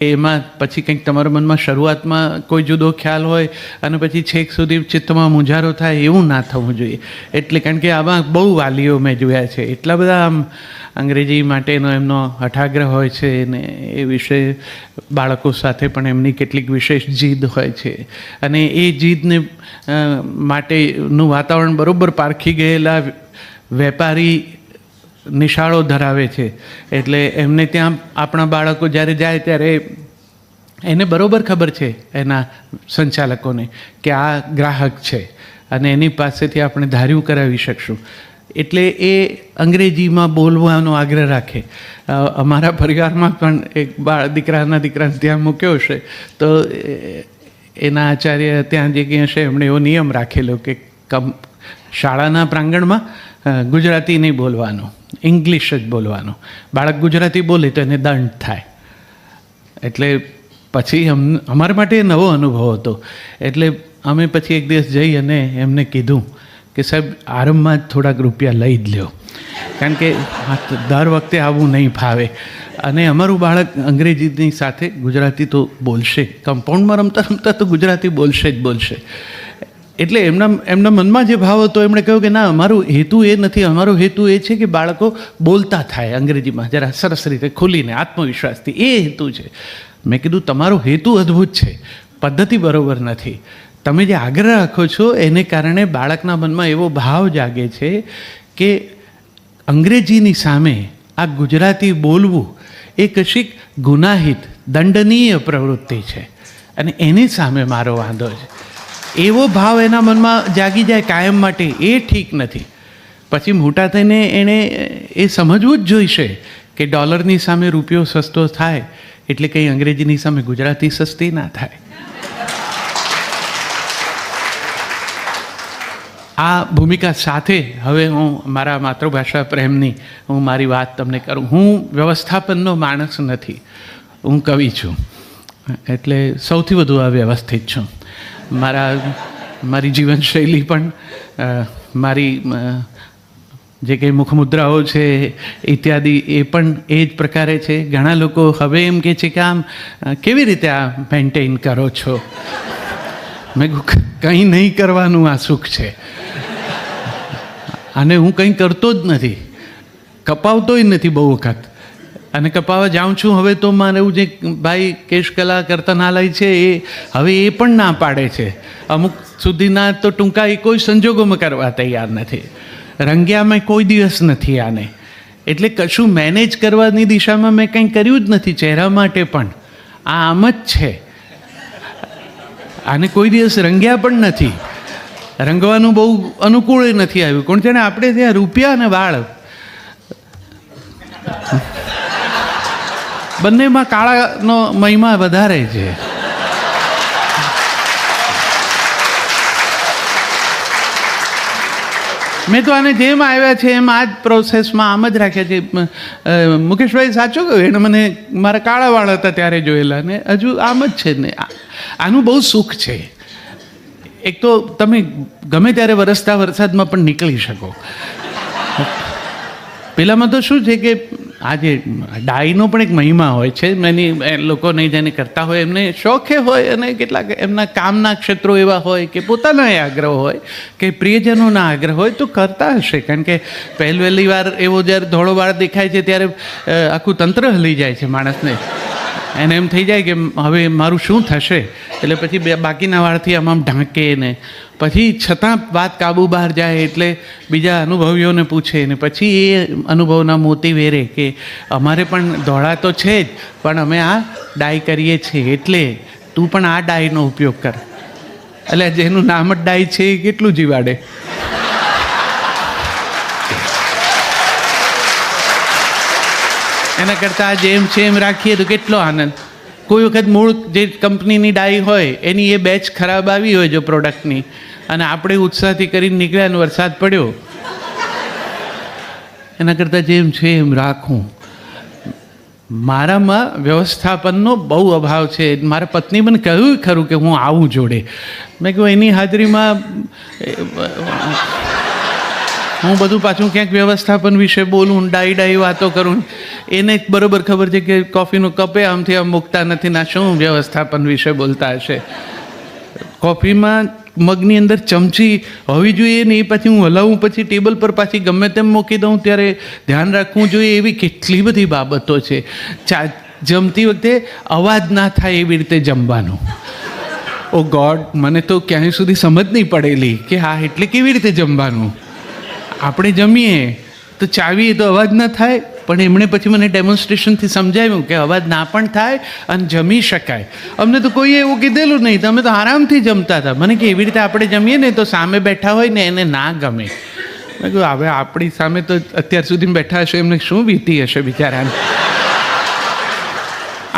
એમાં પછી કંઈક તમારા મનમાં શરૂઆતમાં કોઈ જુદો ખ્યાલ હોય અને પછી છેક સુધી ચિત્તમાં મૂંઝારો થાય, એવું ના થવું જોઈએ. એટલે કારણ કે આમાં બહુ વાલીઓ મેં જોયા છે, એટલા બધા આમ અંગ્રેજી માટેનો એમનો હઠાગ્રહ હોય છે ને એ વિશે બાળકો સાથે પણ એમની કેટલીક વિશેષ જીદ હોય છે. અને એ જીદને માટેનું વાતાવરણ બરાબર પારખી ગયેલા વેપારી નિશાળો ધરાવે છે. એટલે એમને ત્યાં આપણા બાળકો જ્યારે જાય ત્યારે એને બરાબર ખબર છે એના સંચાલકોને કે આ ગ્રાહક છે અને એની પાસેથી આપણે ધાર્યું કરાવી શકશું. એટલે એ અંગ્રેજીમાં બોલવાનો આગ્રહ રાખે. અમારા પરિવારમાં પણ એક દીકરાને ત્યાં મૂક્યો છે તો એના આચાર્ય ત્યાં જે કંઈ હશે એમણે એવો નિયમ રાખેલો કે શાળાના પ્રાંગણમાં ગુજરાતી નહીં બોલવાનું, ઇંગ્લિશ જ બોલવાનું. બાળક ગુજરાતી બોલે તો એને દંડ થાય. એટલે પછી અમારા માટે નવો અનુભવ હતો. એટલે અમે પછી એક દિવસ જઈ અને એમને કીધું કે સાહેબ આરંભમાં જ થોડાક રૂપિયા લઈ જ લ્યો, કારણ કે દર વખતે આવું નહીં ફાવે. અને અમારું બાળક અંગ્રેજીની સાથે ગુજરાતી તો બોલશે, કમ્પાઉન્ડમાં રમતા રમતા તો ગુજરાતી બોલશે જ બોલશે. એટલે એમના મનમાં જે ભાવ હતો એમણે કહ્યું કે ના, અમારો હેતુ એ નથી, અમારો હેતુ એ છે કે બાળકો બોલતા થાય અંગ્રેજીમાં જરા સરસ રીતે ખુલીને આત્મવિશ્વાસથી, એ હેતુ છે. મેં કીધું તમારો હેતુ અદ્ભુત છે, પદ્ધતિ બરાબર નથી. તમે જે આગ્રહ રાખો છો એને કારણે બાળકના મનમાં એવો ભાવ જાગે છે કે અંગ્રેજીની સામે આ ગુજરાતી બોલવું એ કશીક ગુનાહિત દંડનીય પ્રવૃત્તિ છે અને એની સામે મારો વાંધો છે. એવો ભાવ એના મનમાં જાગી જાય કાયમ માટે, એ ઠીક નથી. પછી મોટા થઈને એણે એ સમજવું જ જોઈશે કે ડોલરની સામે રૂપિયો સસ્તો થાય એટલે કંઈ અંગ્રેજીની સામે ગુજરાતી સસ્તી ના થાય. આ ભૂમિકા સાથે હવે હું મારા માતૃભાષા પ્રેમની મારી વાત તમને કરું. હું વ્યવસ્થાપનનો માણસ નથી, હું કવિ છું. એટલે સૌથી વધુ અવ્યવસ્થિત છું. મારી જીવનશૈલી પણ મારી જે કંઈ મુખમુદ્રાઓ છે ઇત્યાદિ એ પણ એ જ પ્રકારે છે. ઘણા લોકો હવે એમ કહે છે કે આમ કેવી રીતે આ મેન્ટેન કરો છો? મેં કંઈ નહીં કરવાનું આ સુખ છે. અને હું કંઈ કરતો જ નથી, કપાવતોય નથી બહુ વખત. અને કપાવા જાઉં છું હવે તો મારું જે ભાઈ કેશકલા કર્તનાલય છે એ હવે એ પણ ના પાડે છે. અમુક સુધીના તો ટૂંકા એ કોઈ સંજોગોમાં કરવા તૈયાર નથી. રંગ્યામાં કોઈ દિવસ નથી આને. એટલે કશું મેનેજ કરવાની દિશામાં મેં કંઈ કર્યું જ નથી. ચહેરા માટે પણ આ આમ જ છે. આને કોઈ દિવસ રંગ્યા પણ નથી. રંગવાનું બહુ અનુકૂળ નથી આવ્યું. કોણ જાણે આપણે ત્યાં રૂપિયા અને વાળ બંનેમાં કાળાનો મહિમા વધારે છે. મેં તો આને જેમ આવ્યા છે એમ આ જ પ્રોસેસમાં આમ જ રાખ્યા છે. મુકેશભાઈ સાચું કહ્યું, એણે મને મારા કાળા વાળ હતા ત્યારે જોયેલા ને હજુ આમ જ છે ને. આનું બહુ સુખ છે. એક તો તમે ગમે ત્યારે વરસતા વરસાદમાં પણ નીકળી શકો. પેલામાં તો શું છે કે આ જે ડાયનો પણ એક મહિમા હોય છે. એની લોકોને જેને કરતા હોય એમને શોખે હોય અને કેટલાક એમના કામના ક્ષેત્રો એવા હોય કે પોતાના આગ્રહ હોય કે પ્રિયજનોના આગ્રહ હોય તો કરતા હશે. કારણ કે પહેલી વાર એવો જ્યારે ધોળો વાળ દેખાય છે ત્યારે આખું તંત્ર હલી જાય છે માણસને. એને એમ થઈ જાય કે હવે મારું શું થશે. એટલે પછી બાકીના વાળથી આમ ઢાંકે ને પછી છતાં વાત કાબુ બહાર જાય એટલે બીજા અનુભવીઓને પૂછે ને પછી એ અનુભવના મોતી વેરે કે અમારે પણ ધોળા તો છે જ, પણ અમે આ ડાય કરીએ છીએ એટલે તું પણ આ ડાયનો ઉપયોગ કર. એટલે જેનું નામ જ ડાય છે એ કેટલું જીવાડે. એના કરતાં જેમ છે એમ રાખીએ તો કેટલો આનંદ. કોઈ વખત મૂળ જે કંપનીની ડાઈ હોય એની એ બેચ ખરાબ આવી હોય જો પ્રોડક્ટની, અને આપણે ઉત્સાહથી કરીને નીકળ્યા અને વરસાદ પડ્યો, એના કરતાં જેમ છે એમ રાખું. મારામાં વ્યવસ્થાપનનો બહુ અભાવ છે. મારા પત્ની મને કહ્યું ખરું કે હું આવું જોડે. મેં કહ્યું એની હાજરીમાં હું બધું પાછું ક્યાંક વ્યવસ્થાપન વિશે બોલું, ડાઈ વાતો કરું, એને બરોબર ખબર છે કે કોફીનો કપે આમથી આમ મૂકતા નથી, ના શું વ્યવસ્થાપન વિશે બોલતા હશે. કોફીમાં મગની અંદર ચમચી હોવી જોઈએ ને, એ પછી હું હલાવું પછી ટેબલ પર પાછી ગમે તેમ મૂકી દઉં ત્યારે ધ્યાન રાખવું જોઈએ. એવી કેટલી બધી બાબતો છે. જમતી વખતે અવાજ ના થાય એવી રીતે જમવાનું. ઓ ગોડ, મને તો ક્યાંય સુધી સમજ નહીં પડેલી કે હા એટલે કેવી રીતે જમવાનું. આપણે જમીએ તો ચાવીએ તો અવાજ ના થાય, પણ એમણે પછી મને ડેમોન્સ્ટ્રેશનથી સમજાવ્યું કે અવાજ ના પણ થાય અને જમી શકાય. અમને તો કોઈએ એવું કીધેલું નહીં, તમે તો આરામથી જમતા હતા. મને કે એવી રીતે આપણે જમીએ ને તો સામે બેઠા હોય ને એને ના ગમે. મેં કહ્યું હવે આપણી સામે તો અત્યાર સુધી બેઠા હશે, એમને શું વીતી હશે બિચારાને.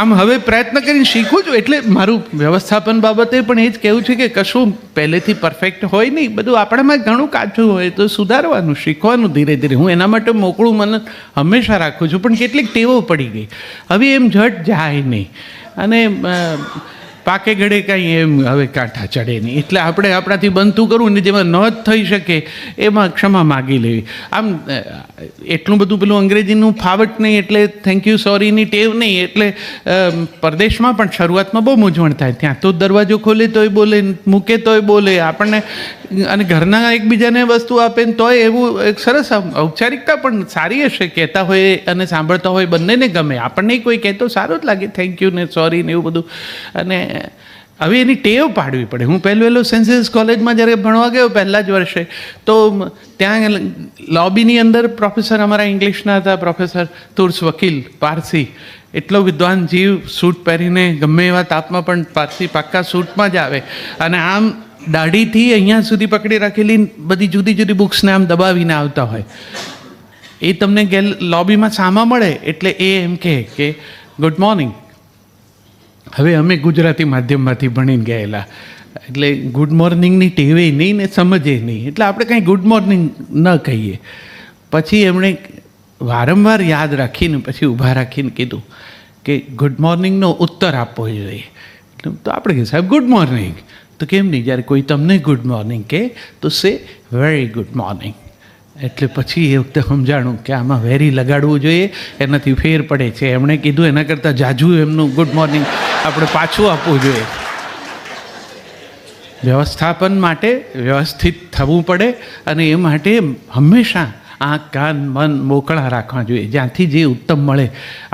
આમ હવે પ્રયત્ન કરીને શીખું છું. એટલે મારું વ્યવસ્થાપન બાબતે પણ એ જ કહેવું છે કે કશું પહેલેથી પરફેક્ટ હોય નહીં, બધું આપણામાં ઘણું કાચું હોય તો સુધારવાનું, શીખવાનું ધીરે ધીરે. હું એના માટે મોકળું મને હંમેશા રાખું છું, પણ કેટલીક ટેવો પડી ગઈ. હવે એમ ઝટ જાય નહીં અને પાકે ઘડે કાંઈ એમ હવે કાંઠા ચડે નહીં. એટલે આપણે આપણાથી બનતું કરવું ને જેમાં ન જ થઈ શકે એમાં ક્ષમા માગી લેવી. આમ એટલું બધું પેલું અંગ્રેજીનું ફાવટ નહીં, એટલે થેન્ક યુ સોરીની ટેવ નહીં. એટલે પરદેશમાં પણ શરૂઆતમાં બહુ મૂંઝવણ થાય. ત્યાં તો દરવાજો ખોલે તોય બોલે, મૂકે તોય બોલે આપણને, અને ઘરના એકબીજાને વસ્તુ આપે ને તોય એવું એક સરસ ઔપચારિકતા પણ સારી હશે. કહેતા હોય અને સાંભળતા હોય બંનેને ગમે. આપણને કોઈ કહેતો સારું જ લાગે, થેન્ક યુ ને સોરી ને એવું બધું. અને હવે એની ટેવ પાડવી પડે. હું પહેલું સેન્ટ કોલેજમાં જ્યારે ભણવા ગયો પહેલાં જ વર્ષે, તો ત્યાં લોબીની અંદર પ્રોફેસર અમારા ઇંગ્લિશના હતા, પ્રોફેસર તુર્સ વકીલ, પારસી. એટલો વિદ્વાન જીવ, સૂટ પહેરીને ગમે એવા તાપમાં પણ પારસી પાક્કા સૂટમાં જ આવે અને આમ દાઢીથી અહીંયા સુધી પકડી રાખેલી બધી જુદી જુદી બુક્સને આમ દબાવીને આવતા હોય. એ તમને લોબીમાં સામા મળે એટલે એ એમ કહે કે ગુડ મોર્નિંગ. હવે અમે ગુજરાતી માધ્યમમાંથી ભણીને ગયેલા, એટલે ગુડ મોર્નિંગની ટેવે નહીં ને સમજે નહીં, એટલે આપણે કાંઈ ગુડ મોર્નિંગ ન કહીએ. પછી એમણે વારંવાર યાદ રાખીને પછી ઊભા રાખીને કીધું કે ગુડ મોર્નિંગનો ઉત્તર આપવો જોઈએ. તો આપણે કહીએ સાહેબ ગુડ મોર્નિંગ. તો કેમ નહીં, જ્યારે કોઈ તમને ગુડ મોર્નિંગ કહે તો સે વેરી ગુડ મોર્નિંગ. એટલે પછી એ વખતે સમજાણું કે આમાં વેરી લગાડવું જોઈએ, એનાથી ફેર પડે છે. એમણે કીધું એના કરતાં જાજુ એમનું ગુડ મોર્નિંગ આપણે પાછું આપવું જોઈએ. વ્યવસ્થાપન માટે વ્યવસ્થિત થવું પડે અને એ માટે હંમેશા આંખ કાન મન મોકળા રાખવા જોઈએ. જ્યાંથી જે ઉત્તમ મળે.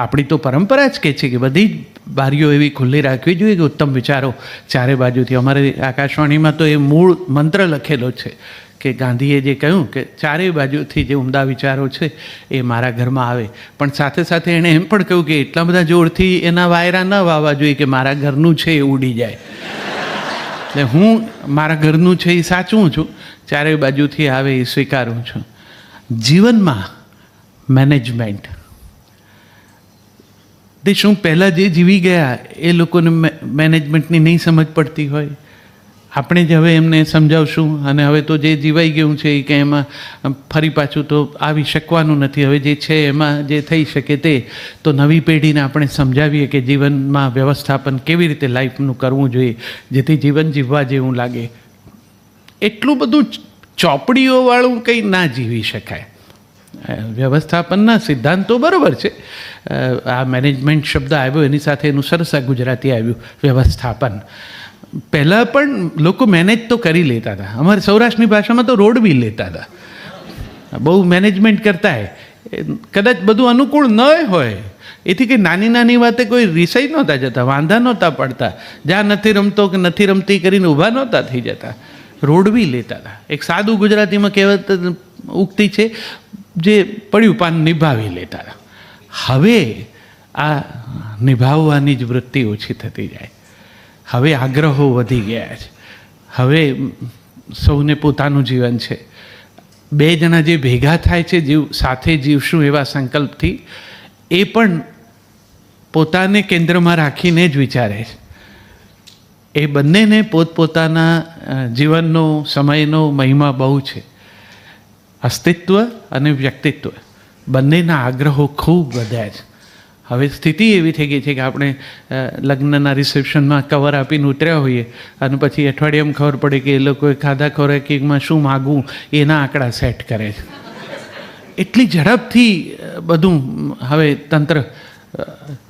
આપણી તો પરંપરા જ કહે છે કે બધી જ બારીઓ એવી ખુલ્લી રાખવી જોઈએ કે ઉત્તમ વિચારો ચારે બાજુથી. અમારે આકાશવાણીમાં તો એ મૂળ મંત્ર લખેલો છે કે ગાંધીએ જે કહ્યું કે ચારે બાજુથી જે ઉમદા વિચારો છે એ મારા ઘરમાં આવે. પણ સાથે સાથે એણે એમ પણ કહ્યું કે એટલા બધા જોરથી એના વાયરા ન વાવવા જોઈએ કે મારા ઘરનું છે એ ઉડી જાય. એટલે હું મારા ઘરનું છે એ સાચું છું, ચારે બાજુથી આવે એ સ્વીકારું છું. જીવનમાં મેનેજમેન્ટ તે શું પહેલાં જે જીવી ગયા એ લોકોને મેનેજમેન્ટની નહીં સમજ પડતી હોય. આપણે જ હવે એમને સમજાવશું અને હવે તો જે જીવાઈ ગયું છે એ કંઈ એમાં ફરી પાછું તો આવી શકવાનું નથી. હવે જે છે એમાં જે થઈ શકે તે તો નવી પેઢીને આપણે સમજાવીએ કે જીવનમાં વ્યવસ્થાપન કેવી રીતે લાઈફનું કરવું જોઈએ જેથી જીવન જીવવા જેવું લાગે. એટલું બધું ચોપડીઓવાળું કંઈ ના જીવી શકાય. વ્યવસ્થાપનના સિદ્ધાંતો બરાબર છે. આ મેનેજમેન્ટ શબ્દ આવ્યો એની સાથે એનું સરસ આ ગુજરાતી આવ્યું વ્યવસ્થાપન. પહેલાં પણ લોકો મેનેજ તો કરી લેતા હતા. અમારે સૌરાષ્ટ્રની ભાષામાં તો રોડ બી લેતા હતા. બહુ મેનેજમેન્ટ કરતા હોય. કદાચ બધું અનુકૂળ ન હોય એથી કંઈ નાની નાની વાતે કોઈ રિસાઈ નહોતા જતા, વાંધા નહોતા પડતા. જ્યાં નથી રમતો કે નથી રમતી કરીને ઊભા નહોતા થઈ જતા. રોડ બી લેતા હતા. એક સાદું ગુજરાતીમાં કહેવત ઉક્તિ છે, જે પડ્યું પાન નિભાવી લેતા હતા. હવે આ નિભાવવાની જ વૃત્તિ ઓછી થતી જાય. હવે આગ્રહો વધી ગયા છે. હવે સૌને પોતાનું જીવન છે. બે જણા જે ભેગા થાય છે સાથે જીવશું એવા સંકલ્પથી એ પણ પોતાને કેન્દ્રમાં રાખીને જ વિચારે છે. એ બંનેને પોતપોતાના જીવનનો સમયનો મહિમા બહુ છે. અસ્તિત્વ અને વ્યક્તિત્વ બંનેના આગ્રહો ખૂબ વધ્યા છે. હવે સ્થિતિ એવી થઈ ગઈ છે કે આપણે લગ્નના રિસેપ્શનમાં કવર આપીને ઉતર્યા હોઈએ અને પછી અઠવાડિયામાં ખબર પડે કે એ લોકોએ ખાધા ખોરાકીમાં શું માગવું એના આંકડા સેટ કરે છે. એટલી ઝડપથી બધું હવે તંત્ર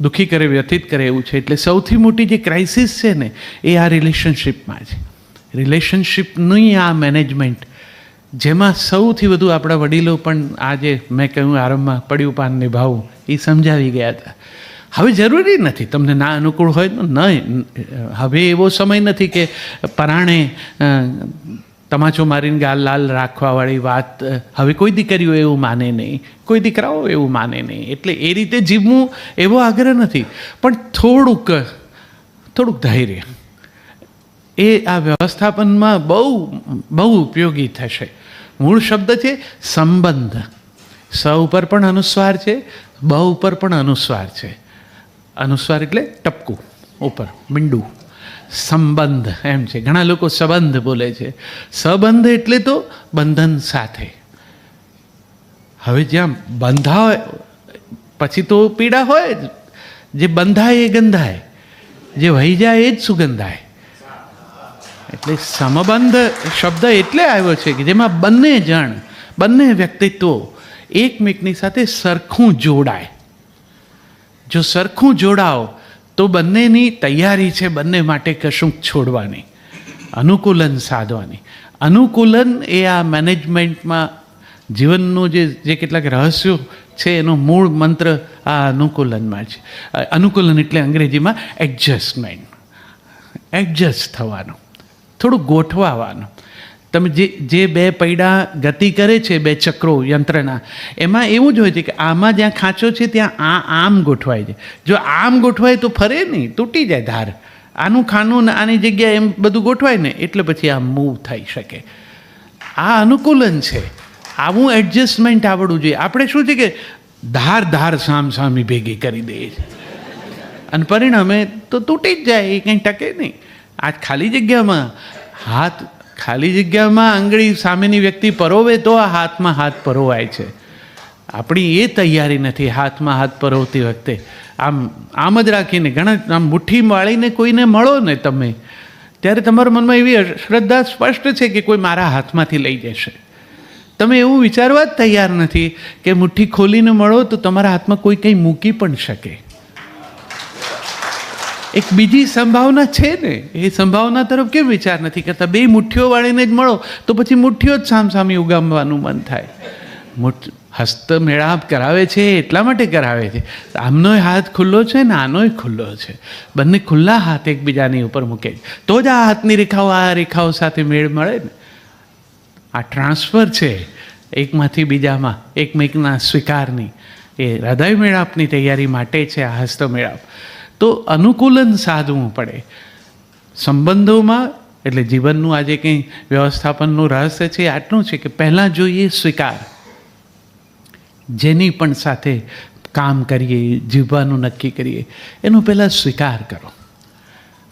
દુઃખી કરે, વ્યથિત કરે એવું છે. એટલે સૌથી મોટી જે ક્રાઇસિસ છે ને એ આ રિલેશનશિપમાં છે. રિલેશનશિપની આ મેનેજમેન્ટ, જેમાં સૌથી વધુ આપણા વડીલો પણ આ જે મેં કહ્યું આરંભમાં પડ્યું પાન નિભાવવું એ સમજાવી ગયા હતા. હવે જરૂરી નથી તમને ના અનુકૂળ હોય તો નહીં. હવે એવો સમય નથી કે પરાણે તમાચો મારીને ગાલ લાલ રાખવાવાળી વાત હવે કોઈ દીકરીઓ એવું માને નહીં, કોઈ દીકરાઓ એવું માને નહીં. એટલે એ રીતે જીવવું એવો આગ્રહ નથી, પણ થોડુંક ધૈર્ય એ આ વ્યવસ્થાપનમાં બહુ ઉપયોગી થશે. મૂળ શબ્દ છે સંબંધ. સ ઉપર પણ અનુસ્વાર છે, બ ઉપર પણ અનુસ્વાર છે. અનુસ્વાર એટલે ટપકું ઉપર મીંડું. સંબંધ એમ છે. ઘણા લોકો સંબંધ બોલે છે. સંબંધ એટલે તો બંધન સાથે. હવે જ્યાં બંધાય પછી તો પીડા હોય જ. જે બંધાય એ ગંધાય, જે વહી જાય એ જ સુગંધાય. એટલે સમબંધ શબ્દ એટલે આવ્યો છે કે જેમાં બંને જણ, બંને વ્યક્તિત્વો એકમેકની સાથે સરખું જોડાય. જો સરખું જોડાઓ તો બંનેની તૈયારી છે બંને માટે કશુંક છોડવાની, અનુકૂલન સાધવાની. અનુકૂલન એ આ મેનેજમેન્ટમાં જીવનનું જે કેટલાક રહસ્યો છે એનો મૂળ મંત્ર આ અનુકૂલનમાં છે. અનુકૂલન એટલે અંગ્રેજીમાં એડજસ્ટમેન્ટ. એડજસ્ટ થવાનું, થોડું ગોઠવાવાનું. તમે જે બે પૈડા ગતિ કરે છે, બે ચક્રો યંત્રના, એમાં એવું જ હોય છે કે આમાં જ્યાં ખાંચો છે ત્યાં આમ ગોઠવાય છે. જો આમ ગોઠવાય તો ફરે નહીં, તૂટી જાય ધાર. આનું ખાનું ને આની જગ્યાએ એમ બધું ગોઠવાય ને એટલે પછી આ મૂવ થઈ શકે. આ અનુકૂલન છે. આવું એડજસ્ટમેન્ટ આવડવું જોઈએ. આપણે શું છે કે ધાર સામસામી ભેગી કરી દઈએ છીએ અને પરિણામે તો તૂટી જ જાય, એ કંઈ ટકે નહીં. આ ખાલી જગ્યામાં આંગળી સામેની વ્યક્તિ પરોવે તો આ હાથમાં હાથ પરોવાય છે. આપણી એ તૈયારી નથી. હાથમાં હાથ પરોવતી વખતે આમ જ રાખીને આમ મુઠ્ઠી વાળીને કોઈને મળો ને તમે, ત્યારે તમારા મનમાં એવી શ્રદ્ધા સ્પષ્ટ છે કે કોઈ મારા હાથમાંથી લઈ જશે. તમે એવું વિચારવા જ તૈયાર નથી કે મુઠ્ઠી ખોલીને મળો તો તમારા હાથમાં કોઈ કંઈ મૂકી પણ શકે. એક બીજી સંભાવના છે ને, એ સંભાવના તરફ કેમ વિચાર નથી કરતા? બે મુઠ્ઠીઓ વાળીને જ મળો તો પછી મુઠ્ઠીઓ જ સામસામી ઉગામવાનું મન થાય. હસ્ત મેળાપ કરાવે છે એટલા માટે કરાવે છે. આમનોય હાથ ખુલ્લો છે ને આનોય ખુલ્લો છે. બંને ખુલ્લા હાથ એકબીજાની ઉપર મૂકે તો જ આ હાથની રેખાઓ આ રેખાઓ સાથે મેળ મળે ને. આ ટ્રાન્સફર છે એકમાંથી બીજામાં, એકમેકના સ્વીકારની. એ હૃદય મેળાપની તૈયારી માટે છે આ હસ્ત મેળાપ. તો અનુકૂલન સાધવું પડે સંબંધોમાં. એટલે જીવનનું આજે કંઈ વ્યવસ્થાપનનું રહસ્ય છે આટલું છે કે પહેલાં જોઈએ સ્વીકાર. જેની પણ સાથે કામ કરીએ, જીવવાનું નક્કી કરીએ, એનો પહેલાં સ્વીકાર કરો.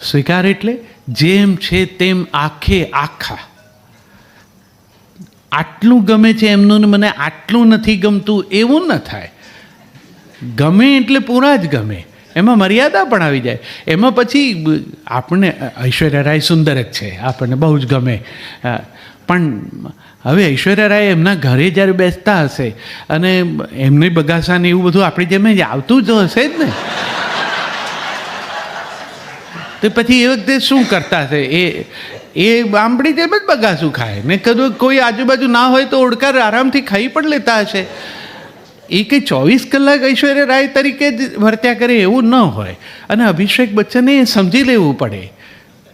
સ્વીકાર એટલે જેમ છે તેમ આખા. આટલું ગમે છે એમનું ને મને આટલું નથી ગમતું એવું ન થાય. ગમે એટલે પૂરા જ ગમે, એમાં મર્યાદા પણ આવી જાય. એમાં પછી આપણને ઐશ્વર્યા રાય સુંદર જ છે, આપણને બહુ જ ગમે. પણ હવે ઐશ્વર્યા રાય એમના ઘરે જ્યારે બેસતા હશે અને એમની બગાસાને એવું બધું આપણી જેમ આવતું જ હશે જ ને, તો પછી એ વખતે શું કરતા હશે? એ આપણી જેમ જ બગાસું ખાય ને. કદું કોઈ આજુબાજુ ના હોય તો ઓળકાર આરામથી ખાઈ પણ લેતા હશે. એ કંઈ 24 કલાક ઐશ્વર્યા રાય તરીકે જ વર્ત્યા કરે એવું ન હોય. અને અભિષેક બચ્ચને એ સમજી લેવું પડે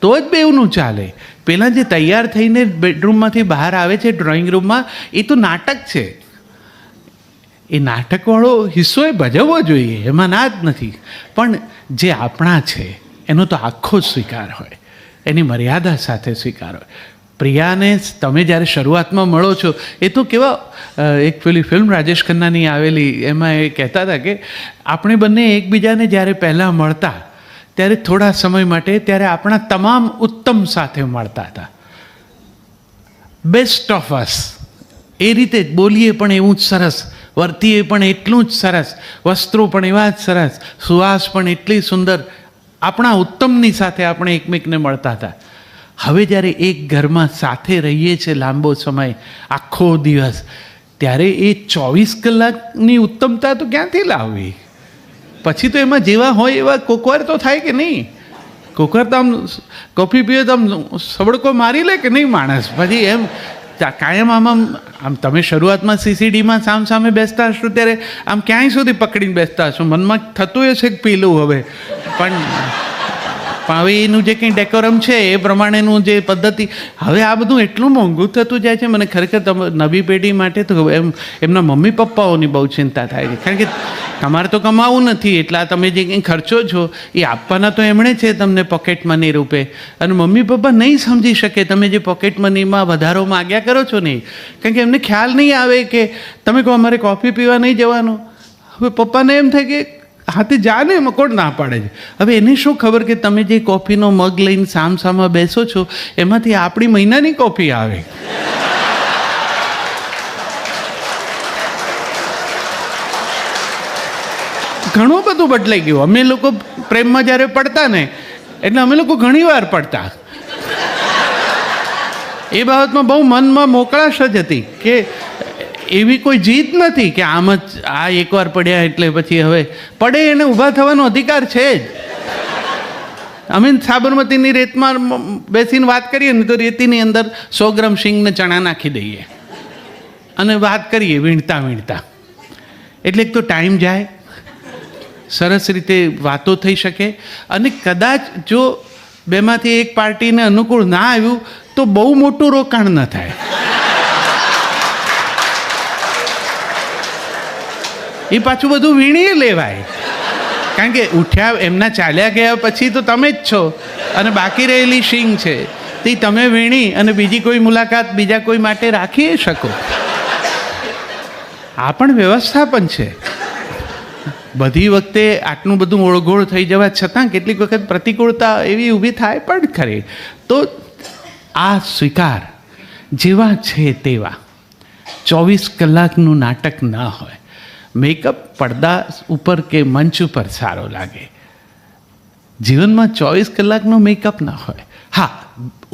તો જ બેવનું ચાલે. પહેલાં જે તૈયાર થઈને બેડરૂમમાંથી બહાર આવે છે ડ્રોઈંગ રૂમમાં, એ તો નાટક છે. એ નાટકવાળો હિસ્સો એ ભજવવો જોઈએ, એમાં ના જ નથી. પણ જે આપણા છે એનો તો આખો જ સ્વીકાર હોય, એની મર્યાદા સાથે સ્વીકાર હોય. પ્રિયાને તમે જ્યારે શરૂઆતમાં મળો છો એ તો કેવા, એક પેલી ફિલ્મ રાજેશ ખન્નાની આવેલી એમાં એ કહેતા હતા કે આપણે બંને એકબીજાને જ્યારે પહેલાં મળતા ત્યારે થોડા સમય માટે ત્યારે આપણા તમામ ઉત્તમ સાથે મળતા હતા. Best of us. એ રીતે જ બોલીએ પણ એવું જ સરસ, વર્તીએ પણ એટલું જ સરસ, વસ્ત્રો પણ એવા જ સરસ, સુવાસ પણ એટલી સુંદર. આપણા ઉત્તમની સાથે આપણે એકમેકને મળતા હતા. હવે જ્યારે એક ઘરમાં સાથે રહીએ છીએ લાંબો સમય, આખો દિવસ, ત્યારે એ 24 કલાકની ઉત્તમતા તો ક્યાંથી લાવવી? પછી તો એમાં જેવા હોય એવા કોકવાર તો થાય કે નહીં? કોકવાર તો આમ કોફી પીવે તો આમ સબડકો મારી લે કે નહીં માણસ? પછી એમ કાયમ આમ તમે શરૂઆતમાં સીસીડીમાં સામે બેસતા હશો ત્યારે આમ ક્યાંય સુધી પકડીને બેસતા હશો, મનમાં થતું હશે કે પી લઉં હવે, પણ હવે એનું જે કંઈ ડેકોરમ છે એ પ્રમાણેનું જે પદ્ધતિ, હવે આ બધું એટલું મોંઘું થતું જાય છે. મને ખરેખર નવી પેઢી માટે તો એમના મમ્મી પપ્પાઓની બહુ ચિંતા થાય છે, કારણ કે તમારે તો કમાવું નથી, એટલે આ તમે જે કંઈ ખર્ચો છો એ આપવાના તો એમણે છે તમને પોકેટ મની રૂપે, અને મમ્મી પપ્પા નહીં સમજી શકે તમે જે પોકેટ મનીમાં વધારો માગ્યા કરો છો નહીં, કારણ કે એમને ખ્યાલ નહીં આવે કે તમે કહો અમારે કોફી પીવા નહીં જવાનું, હવે પપ્પાને એમ થાય કે હાથે જા ને, એમાં કોણ ના પાડે છે. હવે એને શું ખબર કે તમે જે કોફીનો મગ લઈને સામસામા બેસો છો એમાંથી આપણી મહિનાની કોફી આવે. ઘણું બધું બદલાઈ ગયું. અમે લોકો પ્રેમમાં જ્યારે પડતા ને, એટલે અમે લોકો ઘણી વાર પડતા. એ બાબતમાં બહુ મનમાં મોકળાશ જ હતી કે એવી કોઈ જીત નથી કે આમ જ આ એકવાર પડ્યા એટલે પછી હવે પડે એને ઊભા થવાનો અધિકાર છે જ. અમે સાબરમતીની રેતમાં બેસીને વાત કરીએ ને તો રેતીની અંદર 100 ગ્રામ શીંગ ને ચણા નાખી દઈએ અને વાત કરીએ વીણતા વીણતા. એટલે એક તો ટાઈમ જાય, સરસ રીતે વાતો થઈ શકે, અને કદાચ જો બેમાંથી એક પાર્ટીને અનુકૂળ ના આવ્યું તો બહુ મોટું રોકાણ ન થાય. એ પાછું બધું વીણી લેવાય, કારણ કે ઉઠ્યા એમના ચાલ્યા ગયા પછી તો તમે જ છો, અને બાકી રહેલી શીંગ છે તે તમે વીણી અને બીજી કોઈ મુલાકાત બીજા કોઈ માટે રાખી શકો. આ પણ વ્યવસ્થાપન છે. બધી વખતે આટલું બધું ઓળઘોળ થઈ જવા છતાં કેટલીક વખત પ્રતિકૂળતા એવી ઊભી થાય પણ ખરી. તો આ સ્વીકાર જેવા છે તેવા 24 કલાકનું નાટક ના હોય. મેકઅપ પડદા ઉપર કે મંચ ઉપર સારો લાગે, જીવનમાં 24 કલાકનો મેકઅપ ના હોય. હા,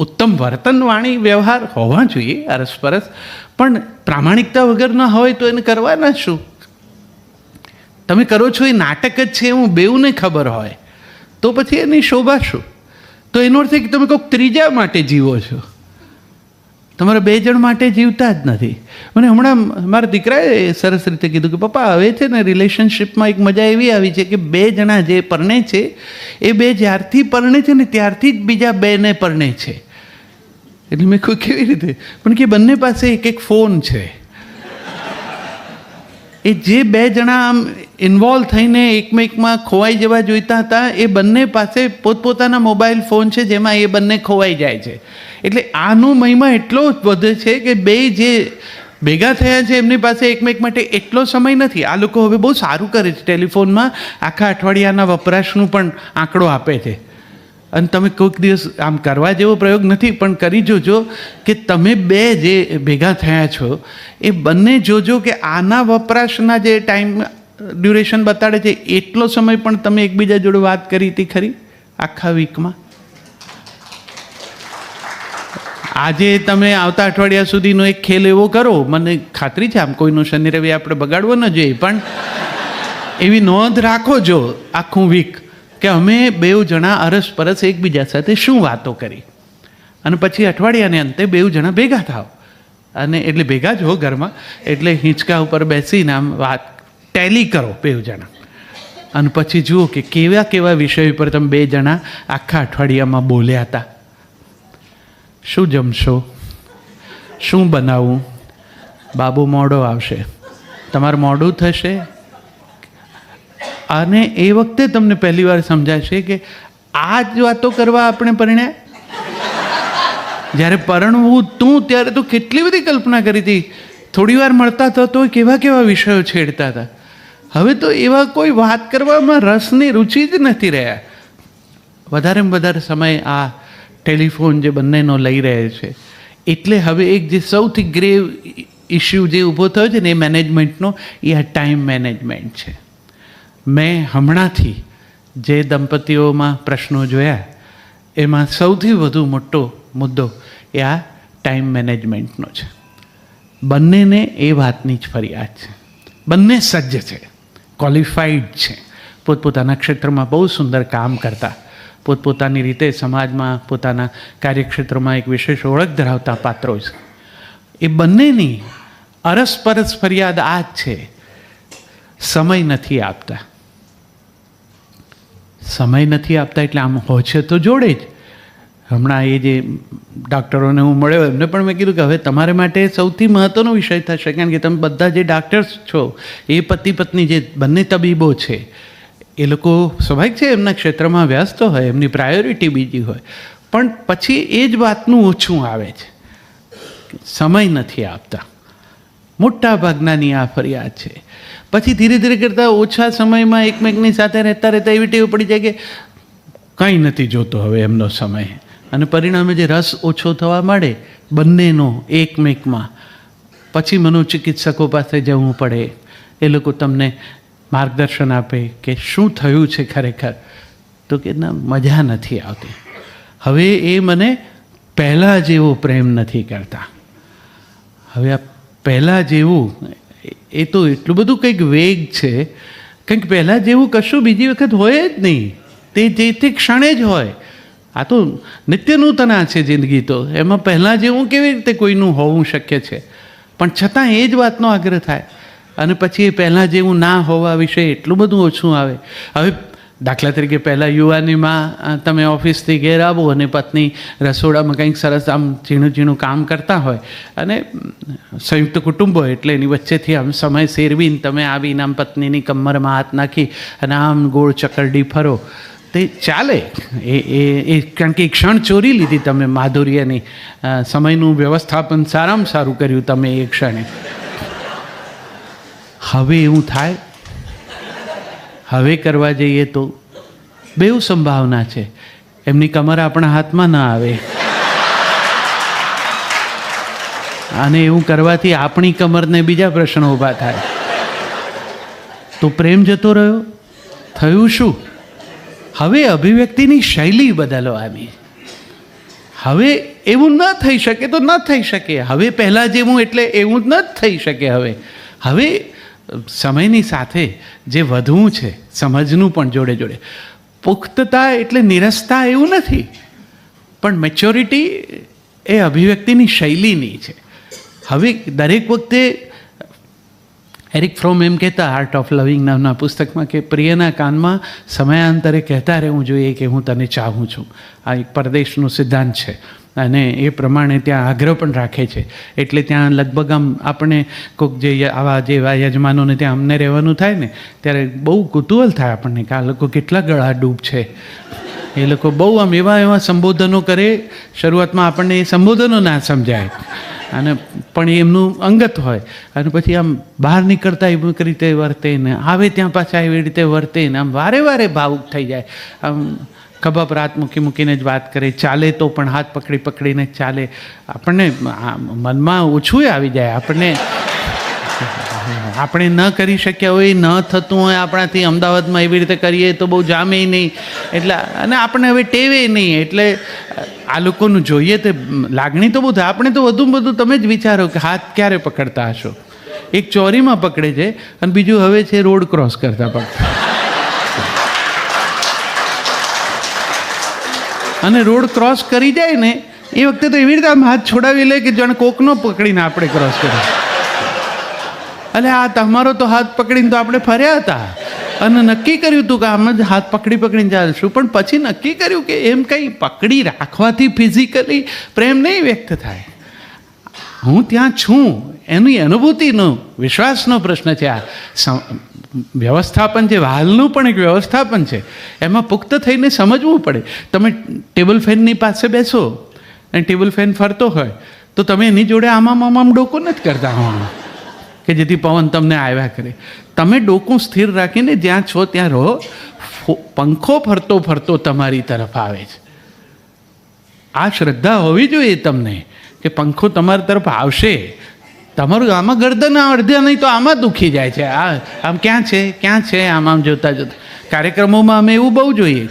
ઉત્તમ વર્તન વાણી વ્યવહાર હોવા જોઈએ અરસપરસ, પણ પ્રામાણિકતા વગર ના હોય તો એને કરવાના શું? તમે કરો છો એ નાટક જ છે એવું બેઉને ખબર હોય તો પછી એની શોભા શું? તો એનો અર્થ કે તમે કોઈક ત્રીજા માટે જીવો છો, તમારા 2 જણ માટે જીવતા જ નથી. મને હમણાં મારા દીકરાએ સરસ રીતે કીધું કે પપ્પા હવે છે ને રિલેશનશિપમાં એક મજા એવી આવી છે કે 2 જણા જે પરણે છે એ 2 જ્યારથી પરણે છે ને ત્યારથી જ બીજા 2ને પરણે છે. એટલે મેં કહ્યું કેવી રીતે? પણ કે બંને પાસે એક ફોન છે. એ જે 2 જણા આમ ઇન્વોલ્વ થઈને એકમેકમાં ખોવાઈ જવા જોઈતા હતા એ બંને પાસે પોતપોતાના મોબાઈલ ફોન છે જેમાં એ બંને ખોવાઈ જાય છે. એટલે આનો મહિમા એટલો વધે છે કે 2 જે ભેગા થયા છે એમની પાસે એકમેક માટે એટલો સમય નથી. આ લોકો હવે બહુ સારું કરે છે, ટેલિફોનમાં આખા અઠવાડિયાના વપરાશનું પણ આંકડો આપે છે. અને તમે કોઈક દિવસ આમ કરવા જેવો પ્રયોગ નથી પણ કરી જોજો કે તમે 2 જે ભેગા થયા છો એ બંને જોજો કે આના વપરાશના જે ટાઈમ ડ્યુરેશન બતાડે છે એટલો સમય પણ તમે એકબીજા જોડે વાત કરી હતી ખરી આખા વીકમાં? આજે તમે આવતા અઠવાડિયા સુધીનો એક ખેલ એવો કરો, મને ખાતરી છે આમ કોઈનો શનિ રવિ આપણે બગાડવો ન જોઈએ, પણ એવી નોંધ રાખો જો આખું વીક કે અમે 2 જણા અરસપરસ એકબીજા સાથે શું વાતો કરી, અને પછી અઠવાડિયાને અંતે 2 જણા ભેગા થાવ, અને એટલે ભેગા જ હો ઘરમાં, એટલે હિંચકા ઉપર બેસીને આમ વાત ટેલી કરો 2 જણા, અને પછી જુઓ કે કેવા કેવા વિષય પર તમે 2 જણા આખા અઠવાડિયામાં બોલ્યા હતા. શું જમશો, શું બનાવું, બાબુ મોડો આવશે, તમારું મોડું થશે. અને એ વખતે તમને પહેલી વાર સમજાશે કે આ જ વાતો કરવા આપણે પરણ્યા. જ્યારે પરણવું તું ત્યારે તો કેટલી બધી કલ્પના કરી હતી, થોડી વાર મળતા હતા તો કેવા કેવા વિષયો છેડતા હતા. હવે તો એવા કોઈ વાત કરવામાં રસની રુચિ જ નથી રહ્યા. વધારેમાં વધારે સમય આ ટેલિફોન જે બંનેનો લઈ રહે છે. એટલે હવે એક જે સૌથી ગ્રેવ ઇસ્યુ જે ઊભો થયો છે ને એ મેનેજમેન્ટનો, એ આ ટાઈમ મેનેજમેન્ટ છે. મેં હમણાંથી જે દંપતીઓમાં પ્રશ્નો જોયા એમાં સૌથી વધુ મોટો મુદ્દો એ આ ટાઈમ મેનેજમેન્ટનો છે. બંનેને એ વાતની જ ફરિયાદ છે. બંને સજ્જ છે, ક્વોલિફાઈડ છે, પોતપોતાના ક્ષેત્રમાં બહુ સુંદર કામ કરતા, પોતપોતાની રીતે સમાજમાં પોતાના કાર્યક્ષેત્રમાં એક વિશેષ ઓળખ ધરાવતા પાત્રો છે. એ બંનેની અરસપરસ ફરિયાદ આ જ છે, સમય નથી આપતા. સમય નથી આપતા એટલે આમ હોય છે તો જોડે જ. હમણાં એ જે ડાક્ટરોને હું મળ્યો એમને પણ મેં કીધું કે હવે તમારે માટે સૌથી મહત્ત્વનો વિષય થશે, કારણ કે તમે બધા જે ડાક્ટર્સ છો એ પતિ પત્ની જે બંને તબીબો છે એ લોકો સ્વાભાવિક છે એમના ક્ષેત્રમાં વ્યસ્ત હોય, એમની પ્રાયોરિટી બીજી હોય, પણ પછી એ જ વાતનું ઓછું આવે છે, સમય નથી આપતા. મોટા ભાગનાની આ ફરિયાદ છે. પછી ધીરે ધીરે કરતાં ઓછા સમયમાં એકમેકની સાથે રહેતા રહેતા એવી ટેવ પડી જાય કે કંઈ નથી જોતો હવે એમનો સમય, અને પરિણામે જે રસ ઓછો થવા માંડે બંનેનો એકમેકમાં, પછી મનોચિકિત્સકો પાસે જવું પડે. એ લોકો તમને માર્ગદર્શન આપે કે શું થયું છે ખરેખર, તો કે ના મજા નથી આવતી, હવે એ મને પહેલાં જેવો પ્રેમ નથી કરતા. હવે આ પહેલાં જેવું એ તો એટલું બધું કંઈક વેગ છે, કંઈક પહેલાં જેવું કશું બીજી વખત હોય જ નહીં, તે ક્ષણે જ હોય. આ તો નિત્ય નૂતના છે જિંદગી, તો એમાં પહેલાં જેવું કેવી રીતે કોઈનું હોવું શક્ય છે? પણ છતાં એ જ વાતનો આગ્રહ થાય, અને પછી એ પહેલાં જેવું ના હોવા વિશે એટલું બધું ઓછું આવે. હવે દાખલા તરીકે પહેલાં યુવાનીમાં તમે ઓફિસથી ઘેર આવો અને પત્ની રસોડામાં કંઈક સરસ આમ ઝીણું ઝીણું કામ કરતા હોય, અને સંયુક્ત કુટુંબ હોય એટલે એની વચ્ચેથી આમ સમય શેરવીને તમે આવીને આમ પત્નીની કમરમાં હાથ નાખી અને આમ ગોળ ચકરડી ફરો, તે ચાલે. એ કારણ કે ક્ષણ ચોરી લીધી તમે માધુર્યની, સમયનું વ્યવસ્થાપન સારામાં સારું કર્યું તમે એ ક્ષણે. હવે એવું થાય, હવે કરવા જઈએ તો બેઉ સંભાવના છે, એમની કમર આપણા હાથમાં ના આવે, અને એવું કરવાથી આપણી કમરને બીજા પ્રશ્નો ઊભા થાય. તો પ્રેમ જતો રહ્યો, થયું શું? હવે અભિવ્યક્તિની શૈલી બદલવાની. હવે એવું ન થઈ શકે તો ન થઈ શકે. હવે પહેલાં જેવું એટલે એવું જ ન થઈ શકે. હવે સમયની સાથે જે વધવું છે, સમજનું પણ જોડે જોડે. પુખ્તતા એટલે નિરસતા એવું નથી, પણ મેચ્યોરિટી એ અભિવ્યક્તિની શૈલીની છે. હવે દરેક વખતે એરિક ફ્રોમ એમ કહેતા આર્ટ ઓફ લવિંગ નામના પુસ્તકમાં કે પ્રિયના કાનમાં સમયાંતરે કહેતા રહેવું જોઈએ કે હું તને ચાહું છું. આ એક પરદેશનો સિદ્ધાંત છે, અને એ પ્રમાણે ત્યાં આગ્રહ પણ રાખે છે. એટલે ત્યાં લગભગ આમ આપણે કોઈક જે આવા જેવા યજમાનોને ત્યાં અમને રહેવાનું થાય ને, ત્યારે બહુ કુતૂહલ થાય આપણને કે આ લોકો કેટલા ગળાડૂબ છે. એ લોકો બહુ આમ એવા સંબોધનો કરે, શરૂઆતમાં આપણને એ સંબોધનો ના સમજાય, અને પણ એમનું અંગત હોય, અને પછી આમ બહાર નીકળતા એવી રીતે વર્તે ને આવે ત્યાં પાછા એવી રીતે વર્તે ને આમ વારે વારે ભાવુક થઈ જાય. આમ ખભા પર હાથ મૂકીને જ વાત કરે, ચાલે તો પણ હાથ પકડીને જ ચાલે. આપણને મનમાં ઓછું આવી જાય, આપણે ન કરી શક્યા હોય, ન થતું હોય આપણાથી, અમદાવાદમાં એવી રીતે કરીએ તો બહુ જામે નહીં, એટલે અને આપણે હવે ટેવે નહીં. એટલે આ લોકોનું જોઈએ તે લાગણી તો બહુ થાય. આપણે તો વધુમાં વધુ તમે જ વિચારો કે હાથ ક્યારે પકડતા હશો. એક ચોરીમાં પકડે છે અને બીજું હવે છે રોડ ક્રોસ કરતા પકડતા, અને રોડ ક્રોસ કરી જાય ને એ વખતે તો એવી રીતે આમ હાથ છોડાવી લે કે જાણે કોકનો પકડીને આપણે ક્રોસ કરીએ. એટલે આ તમારો તો હાથ પકડીને તો આપણે ફર્યા હતા અને નક્કી કર્યું હતું કે આમ જ હાથ પકડીને ચાલશું, પણ પછી નક્કી કર્યું કે એમ કંઈ પકડી રાખવાથી ફિઝિકલી પ્રેમ નહીં વ્યક્ત થાય. હું ત્યાં છું એની અનુભૂતિનો, વિશ્વાસનો પ્રશ્ન છે. આ વ્યવસ્થાપન છે, હાલનું પણ એક વ્યવસ્થાપન છે. એમાં પુખ્ત થઈને સમજવું પડે. તમે ટેબલ ફેનની પાસે બેસો અને ટેબલ ફેન ફરતો હોય તો તમે એની જોડે આમામ ડોકો નથી કરતા કે જેથી પવન તમને આવ્યા કરે. તમે ડોકું સ્થિર રાખીને જ્યાં છો ત્યાં રહો. પંખો ફરતો તમારી તરફ આવે છે. આ શ્રદ્ધા હોવી જોઈએ તમને કે પંખો તમારી તરફ આવશે. તમારું આમાં ગરદન અડધા નહીં તો આમાં દુખી જાય છે. આમ ક્યાં છે આમ જોતા કાર્યક્રમોમાં અમે એવું બહુ જોઈએ.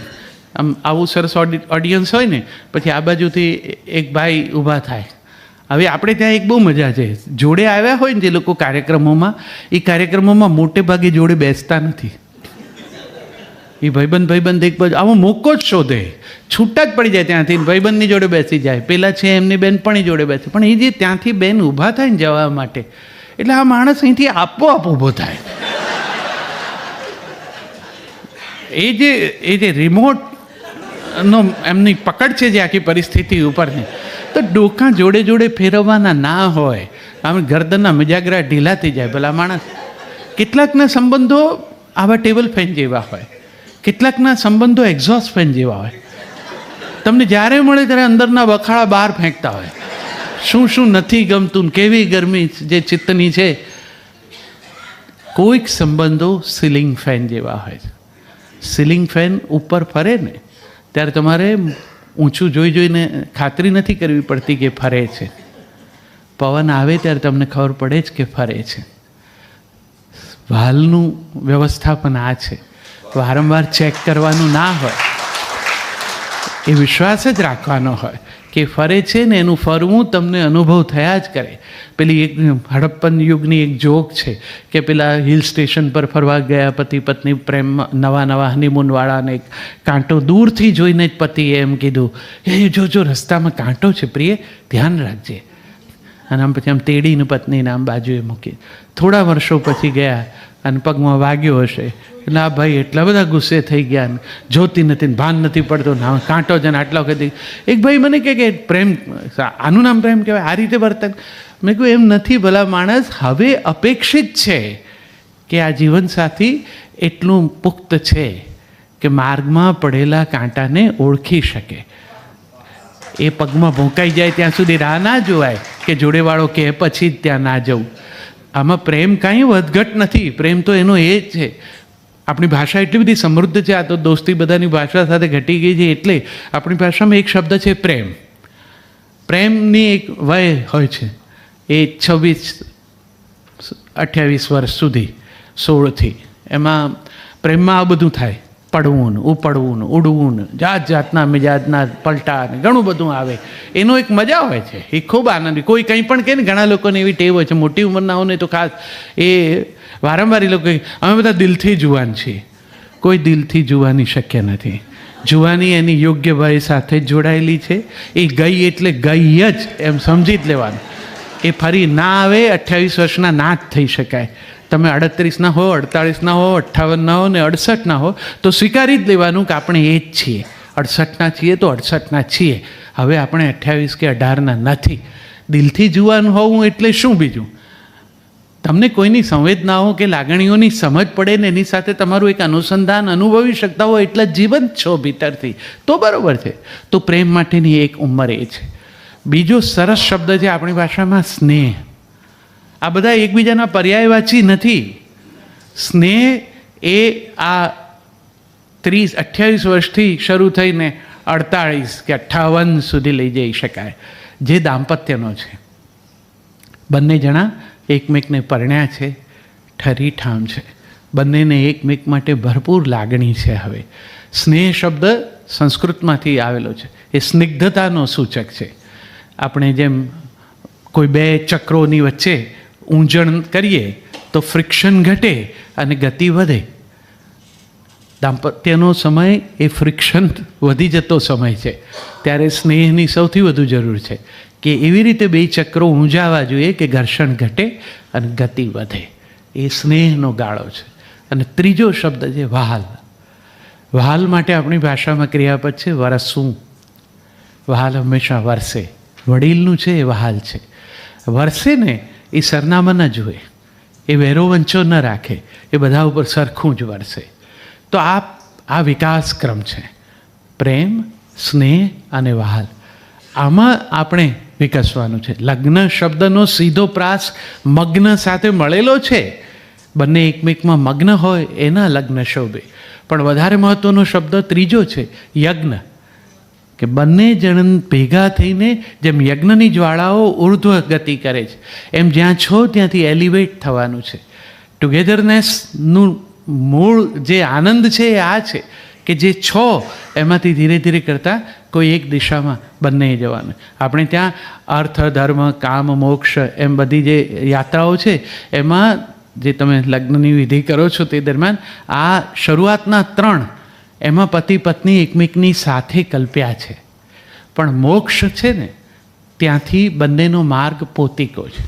આમ આવું સરસ ઓડિયન્સ હોય ને, પછી આ બાજુથી એક ભાઈ ઊભા થાય હવે આપણે ત્યાં એક બહુ મજા છે, જોડે આવ્યા હોય ને જે લોકો કાર્યક્રમોમાં, એ કાર્યક્રમોમાં મોટે ભાગે જોડે બેસતા નથી. એ ભાઈબંધ એક બાજુ આવો મોકો જ શોધે, છૂટા જ પડી જાય ત્યાંથી, ભાઈબંધની જોડે બેસી જાય, પેલા છે એમની બેનપણી જોડે બેસે. પણ એ જે ત્યાંથી બેન ઊભા થાય ને જવા માટે, એટલે આ માણસ અહીંથી આપોઆપ ઊભો થાય. એ જે રિમોટનો એમની પકડ છે જે આખી પરિસ્થિતિ ઉપરની, તો ડોકા જોડે જોડે ફેરવવાના ના હોય, આમ ગરદનના મિજાગરા ઢીલા થઈ જાય. ભલા માણસ, કેટલાકના સંબંધો આવા ટેબલ ફેન જેવા હોય, કેટલાકના સંબંધો એક્ઝોસ્ટ ફેન જેવા હોય. તમને જ્યારે મળે ત્યારે અંદરના બખાડા બહાર ફેંકતા હોય, શું નથી ગમતું, કેવી ગરમી જે ચિત્તની છે. કોઈક સંબંધો સીલિંગ ફેન જેવા હોય છે. સીલિંગ ફેન ઉપર ફરે ને ત્યારે તમારે ઊંચું જોઈને ખાતરી નથી કરવી પડતી કે ફરે છે. પવન આવે ત્યારે તમને ખબર પડે જ કે ફરે છે. વાલનું વ્યવસ્થાપન આ છે, વારંવાર ચેક કરવાનું ના હોય, એ વિશ્વાસ જ રાખવાનો હોય કે ફરે છે ને એનું ફરવું તમને અનુભવ થયા જ કરે. પેલી એક હડપ્પન યુગની એક જોક છે કે પેલા હિલ સ્ટેશન પર ફરવા ગયા પતિ પત્ની પ્રેમ, નવા હનીમૂનવાળાને એક કાંટો દૂરથી જોઈને જ પતિએ એમ કીધું, એ જો રસ્તામાં કાંટો છે પ્રિય, ધ્યાન રાખજે. અને આમ પછી આમ તેડીને પત્નીને આમ બાજુએ મૂકી. થોડા વર્ષો પછી ગયા અને પગમાં વાગ્યો હશે, એટલે આ ભાઈ એટલા બધા ગુસ્સે થઈ ગયા, જોતી નથી, ભાન નથી પડતો, ના કાંટો છે ને આટલા વખત. એક ભાઈ મને કહે કે પ્રેમ, આનું નામ પ્રેમ કહેવાય, આ રીતે વર્તન? મેં કહ્યું એમ નથી ભલા માણસ, હવે અપેક્ષિત છે કે આ જીવનસાથી એટલું પુખ્ત છે કે માર્ગમાં પડેલા કાંટાને ઓળખી શકે. એ પગમાં ભોંકાઈ જાય ત્યાં સુધી રાહ ના જોવાય કે જોડેવાળો કે પછી જ ત્યાં ના જવું. આમાં પ્રેમ કાંઈ વધઘટ નથી, પ્રેમ તો એનો એ જ છે. આપણી ભાષા એટલી બધી સમૃદ્ધ છે, આ તો દોસ્તી બધાની ભાષા સાથે ઘટી ગઈ છે, એટલે આપણી ભાષામાં એક શબ્દ છે પ્રેમ. પ્રેમની એક વય હોય છે, એ 26-28 વર્ષ સુધી, 16થી. એમાં પ્રેમમાં આ બધું થાય, પડવું ને ઉપડવું ને ઉડવું ને જાતના મિજાજના પલટા ને ઘણું બધું આવે. એનો એક મજા હોય છે, એ ખૂબ આનંદી. કોઈ કંઈ પણ કહે ને, ઘણા લોકોને એવી ટેવ હોય છે, મોટી ઉંમરના હોય ને તો ખાસ, એ વારંવાર એ લોકો અમે બધા દિલથી જુવાન છીએ. કોઈ દિલથી જુવાની શક્ય નથી. જુવાની એની યોગ્ય વય સાથે જ જોડાયેલી છે. એ ગઈ એટલે ગઈ જ એમ સમજી જ લેવાનું. એ ફરી ના આવે. 28 વર્ષના ના જ થઈ શકાય. તમે 38 હો, 48 હો, 58 હો ને 68 હો, તો સ્વીકારી જ લેવાનું કે આપણે એ જ છીએ. 68 છીએ તો 68 છીએ. હવે આપણે 28 કે 18 નથી. દિલથી જુવાન હોવું એટલે શું બીજું? તમને કોઈની સંવેદનાઓ કે લાગણીઓની સમજ પડે ને એની સાથે તમારું એક અનુસંધાન અનુભવી શકતા હો એટલે જીવંત છો ભીતરથી, તો બરાબર છે. તો પ્રેમ માટેની એક ઉંમર એ છે. બીજો સરસ શબ્દ છે આપણી ભાષામાં સ્નેહ. આ બધા એકબીજાના પર્યાયવાચી નથી. સ્નેહ એ આ 30-28 વર્ષથી શરૂ થઈને 48 કે 58 સુધી લઈ જઈ શકાય, જે દાંપત્યનો છે. બંને જણા એકમેકને પરણ્યા છે, ઠરીઠામ છે, બંનેને એકમેક માટે ભરપૂર લાગણી છે. હવે સ્નેહ શબ્દ સંસ્કૃતમાંથી આવેલો છે. એ સ્નિગ્ધતાનો સૂચક છે. આપણે જેમ કોઈ બે ચક્રોની વચ્ચે ઊંજણ કરીએ તો ફ્રિક્શન ઘટે અને ગતિ વધે. દાંપત્યનો સમય એ ફ્રિક્શન વધી જતો સમય છે, ત્યારે સ્નેહની સૌથી વધુ જરૂર છે કે એવી રીતે બે ચક્રો ઊંઝાવા જોઈએ કે ઘર્ષણ ઘટે અને ગતિ વધે. એ સ્નેહનો ગાળો છે. અને ત્રીજો શબ્દ છે વહાલ. વહાલ માટે આપણી ભાષામાં ક્રિયાપદ છે વરસવું. વહાલ હંમેશા વરસે. વડીલનું છે એ વહાલ છે. વરસે ને એ સરનામા ન જુએ, એ વેરો વંચો ન રાખે, એ બધા ઉપર સરખું જ વરસે. તો આ વિકાસક્રમ છે. પ્રેમ, સ્નેહ અને વહાલ, આમાં આપણે વિકસવાનું છે. લગ્ન શબ્દનો સીધો પ્રાસ મગ્ન સાથે મળેલો છે. બંને એકમેકમાં મગ્ન હોય એના લગ્ન શોભે. પણ વધારે મહત્ત્વનો શબ્દ ત્રીજો છે યજ્ઞ, કે બંને જણ ભેગા થઈને જેમ યજ્ઞની જ્વાળાઓ ઉર્ધ્વ ગતિ કરે છે, એમ જ્યાં છો ત્યાંથી એલિવેટ થવાનું છે. ટુગેધરનેસનું મૂળ જે આનંદ છે એ આ છે કે જે છો એમાંથી ધીરે ધીરે કરતાં કોઈ એક દિશામાં બંને જવાનું. આપણે ત્યાં અર્થ, ધર્મ, કામ, મોક્ષ એમ બધી જે યાત્રાઓ છે એમાં જે તમે લગ્નની વિધિ કરો છો તે દરમિયાન આ શરૂઆતના 3 એમાં પતિ પત્ની એકમેકની સાથે કલ્પ્યા છે, પણ મોક્ષ છે ને ત્યાંથી બંનેનો માર્ગ પોતીકો છે.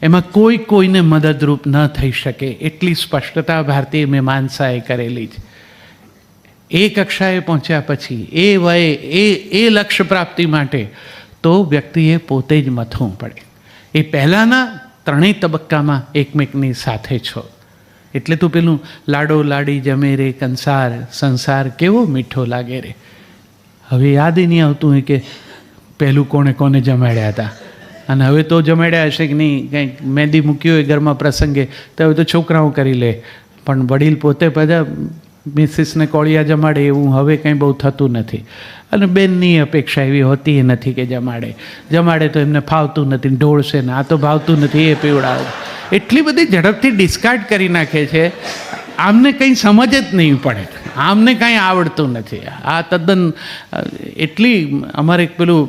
એમાં કોઈ કોઈને મદદરૂપ ન થઈ શકે એટલી સ્પષ્ટતા ભારતીય મીમાંસાએ કરેલી છે. એ કક્ષાએ પહોંચ્યા પછી એ વયે એ લક્ષ્ય પ્રાપ્તિ માટે તો વ્યક્તિએ પોતે જ મથવું પડે. એ પહેલાંના 3 તબક્કામાં એકમેકની સાથે છો એટલે તો પેલું લાડો લાડી જમે રે કંસાર, સંસાર કેવો મીઠો લાગે રે. હવે યાદ નહીં આવતું હોય કે પહેલું કોણે કોને જમાડ્યા હતા, અને હવે તો જમાડ્યા હશે કે નહીં, કંઈક મહેંદી મૂકી હોય ઘરમાં પ્રસંગે તો હવે તો છોકરાઓ કરી લે, પણ વડીલ પોતે બધા મિસિસને કોળિયા જમાડે એવું હવે કંઈ બહુ થતું નથી. અને બેનની અપેક્ષા એવી હોતી નથી કે જમાડે તો એમને ફાવતું નથી, ઢોળશે ને આ તો ભાવતું નથી એ પીવડાવે. એટલી બધી ઝડપથી ડિસ્કાર્ડ કરી નાખે છે, આમને કંઈ સમજ જ નહીં પડે, આમને કાંઈ આવડતું નથી. આ તદ્દન એટલી અમારે એક પેલું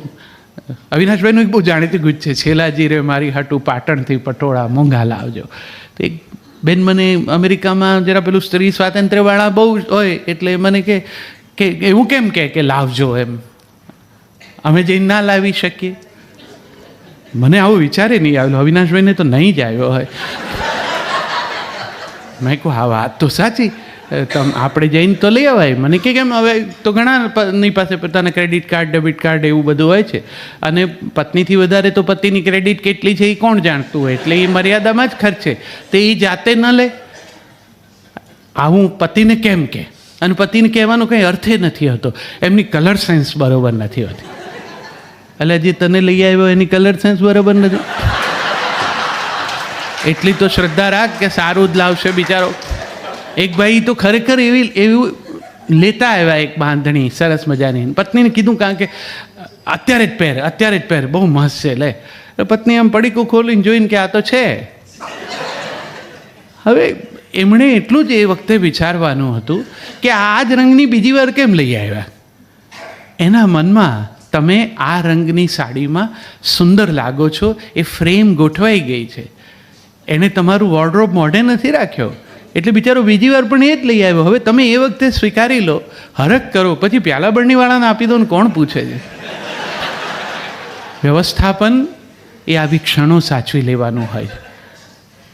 અવિનાશભાઈનું એક બહુ જાણીતું ગીત છે, છેલાજી રે મારી હાટું પાટણથી પટોળા મોંઘા લાવજો. તો એક બેન મને અમેરિકામાં જરા પેલું સ્ત્રી સ્વાતંત્ર્યવાળા બહુ હોય એટલે મને કે એવું કેમ કે લાવજો એમ, અમે જઈને ના લાવી શકીએ. મને આવો વિચારે નહીં આવેલો, અવિનાશભાઈને તો નહીં જ આવ્યો હોય. મેં કહું હા વાત તો સાચી, આપણે જઈને તો લઈ અવાય. મને કે કેમ, હવે તો ઘણાની પાસે પોતાના ક્રેડિટ કાર્ડ, ડેબિટ કાર્ડ એવું બધું હોય છે, અને પત્નીથી વધારે તો પતિની ક્રેડિટ કેટલી છે એ કોણ જાણતું હોય, એટલે એ મર્યાદામાં જ ખર્ચે. તો એ જાતે ન લે, આવું પતિને કેમ કે, અને પતિને કહેવાનો કંઈ અર્થે નથી હોતો, એમની કલર સેન્સ બરાબર નથી હોતી. એટલે જે તને લઈ આવ્યો એની કલર સેન્સ બરાબર નથી, એટલી તો શ્રદ્ધા રાખ કે સારું જ લાવશે બિચારો. એક ભાઈ તો ખરેખર એવું લેતા આવ્યા એક બાંધણી સરસ મજાની, પત્નીને કીધું કારણ કે અત્યારે જ પહેર બહુ મસ્ત છે લે. પત્ની આમ પડીકું ખોલીને જોઈને કે આ તો છે. હવે એમણે એટલું જ એ વખતે વિચારવાનું હતું કે આ જ રંગની બીજી વાર કેમ લઈ આવ્યા. એના મનમાં તમે આ રંગની સાડીમાં સુંદર લાગો છો એ ફ્રેમ ગોઠવાઈ ગઈ છે, એણે તમારું વોર્ડરોબ મોઢે નથી રાખ્યો, એટલે બિચારો બીજી વાર પણ એ જ લઈ આવ્યો. હવે તમે એ વખતે સ્વીકારી લો, હરખ કરો, પછી પ્યાલા બરણીવાળાને આપી દો ને કોણ પૂછે છે. વ્યવસ્થાપન એ આવી ક્ષણો સાચવી લેવાનું હોય.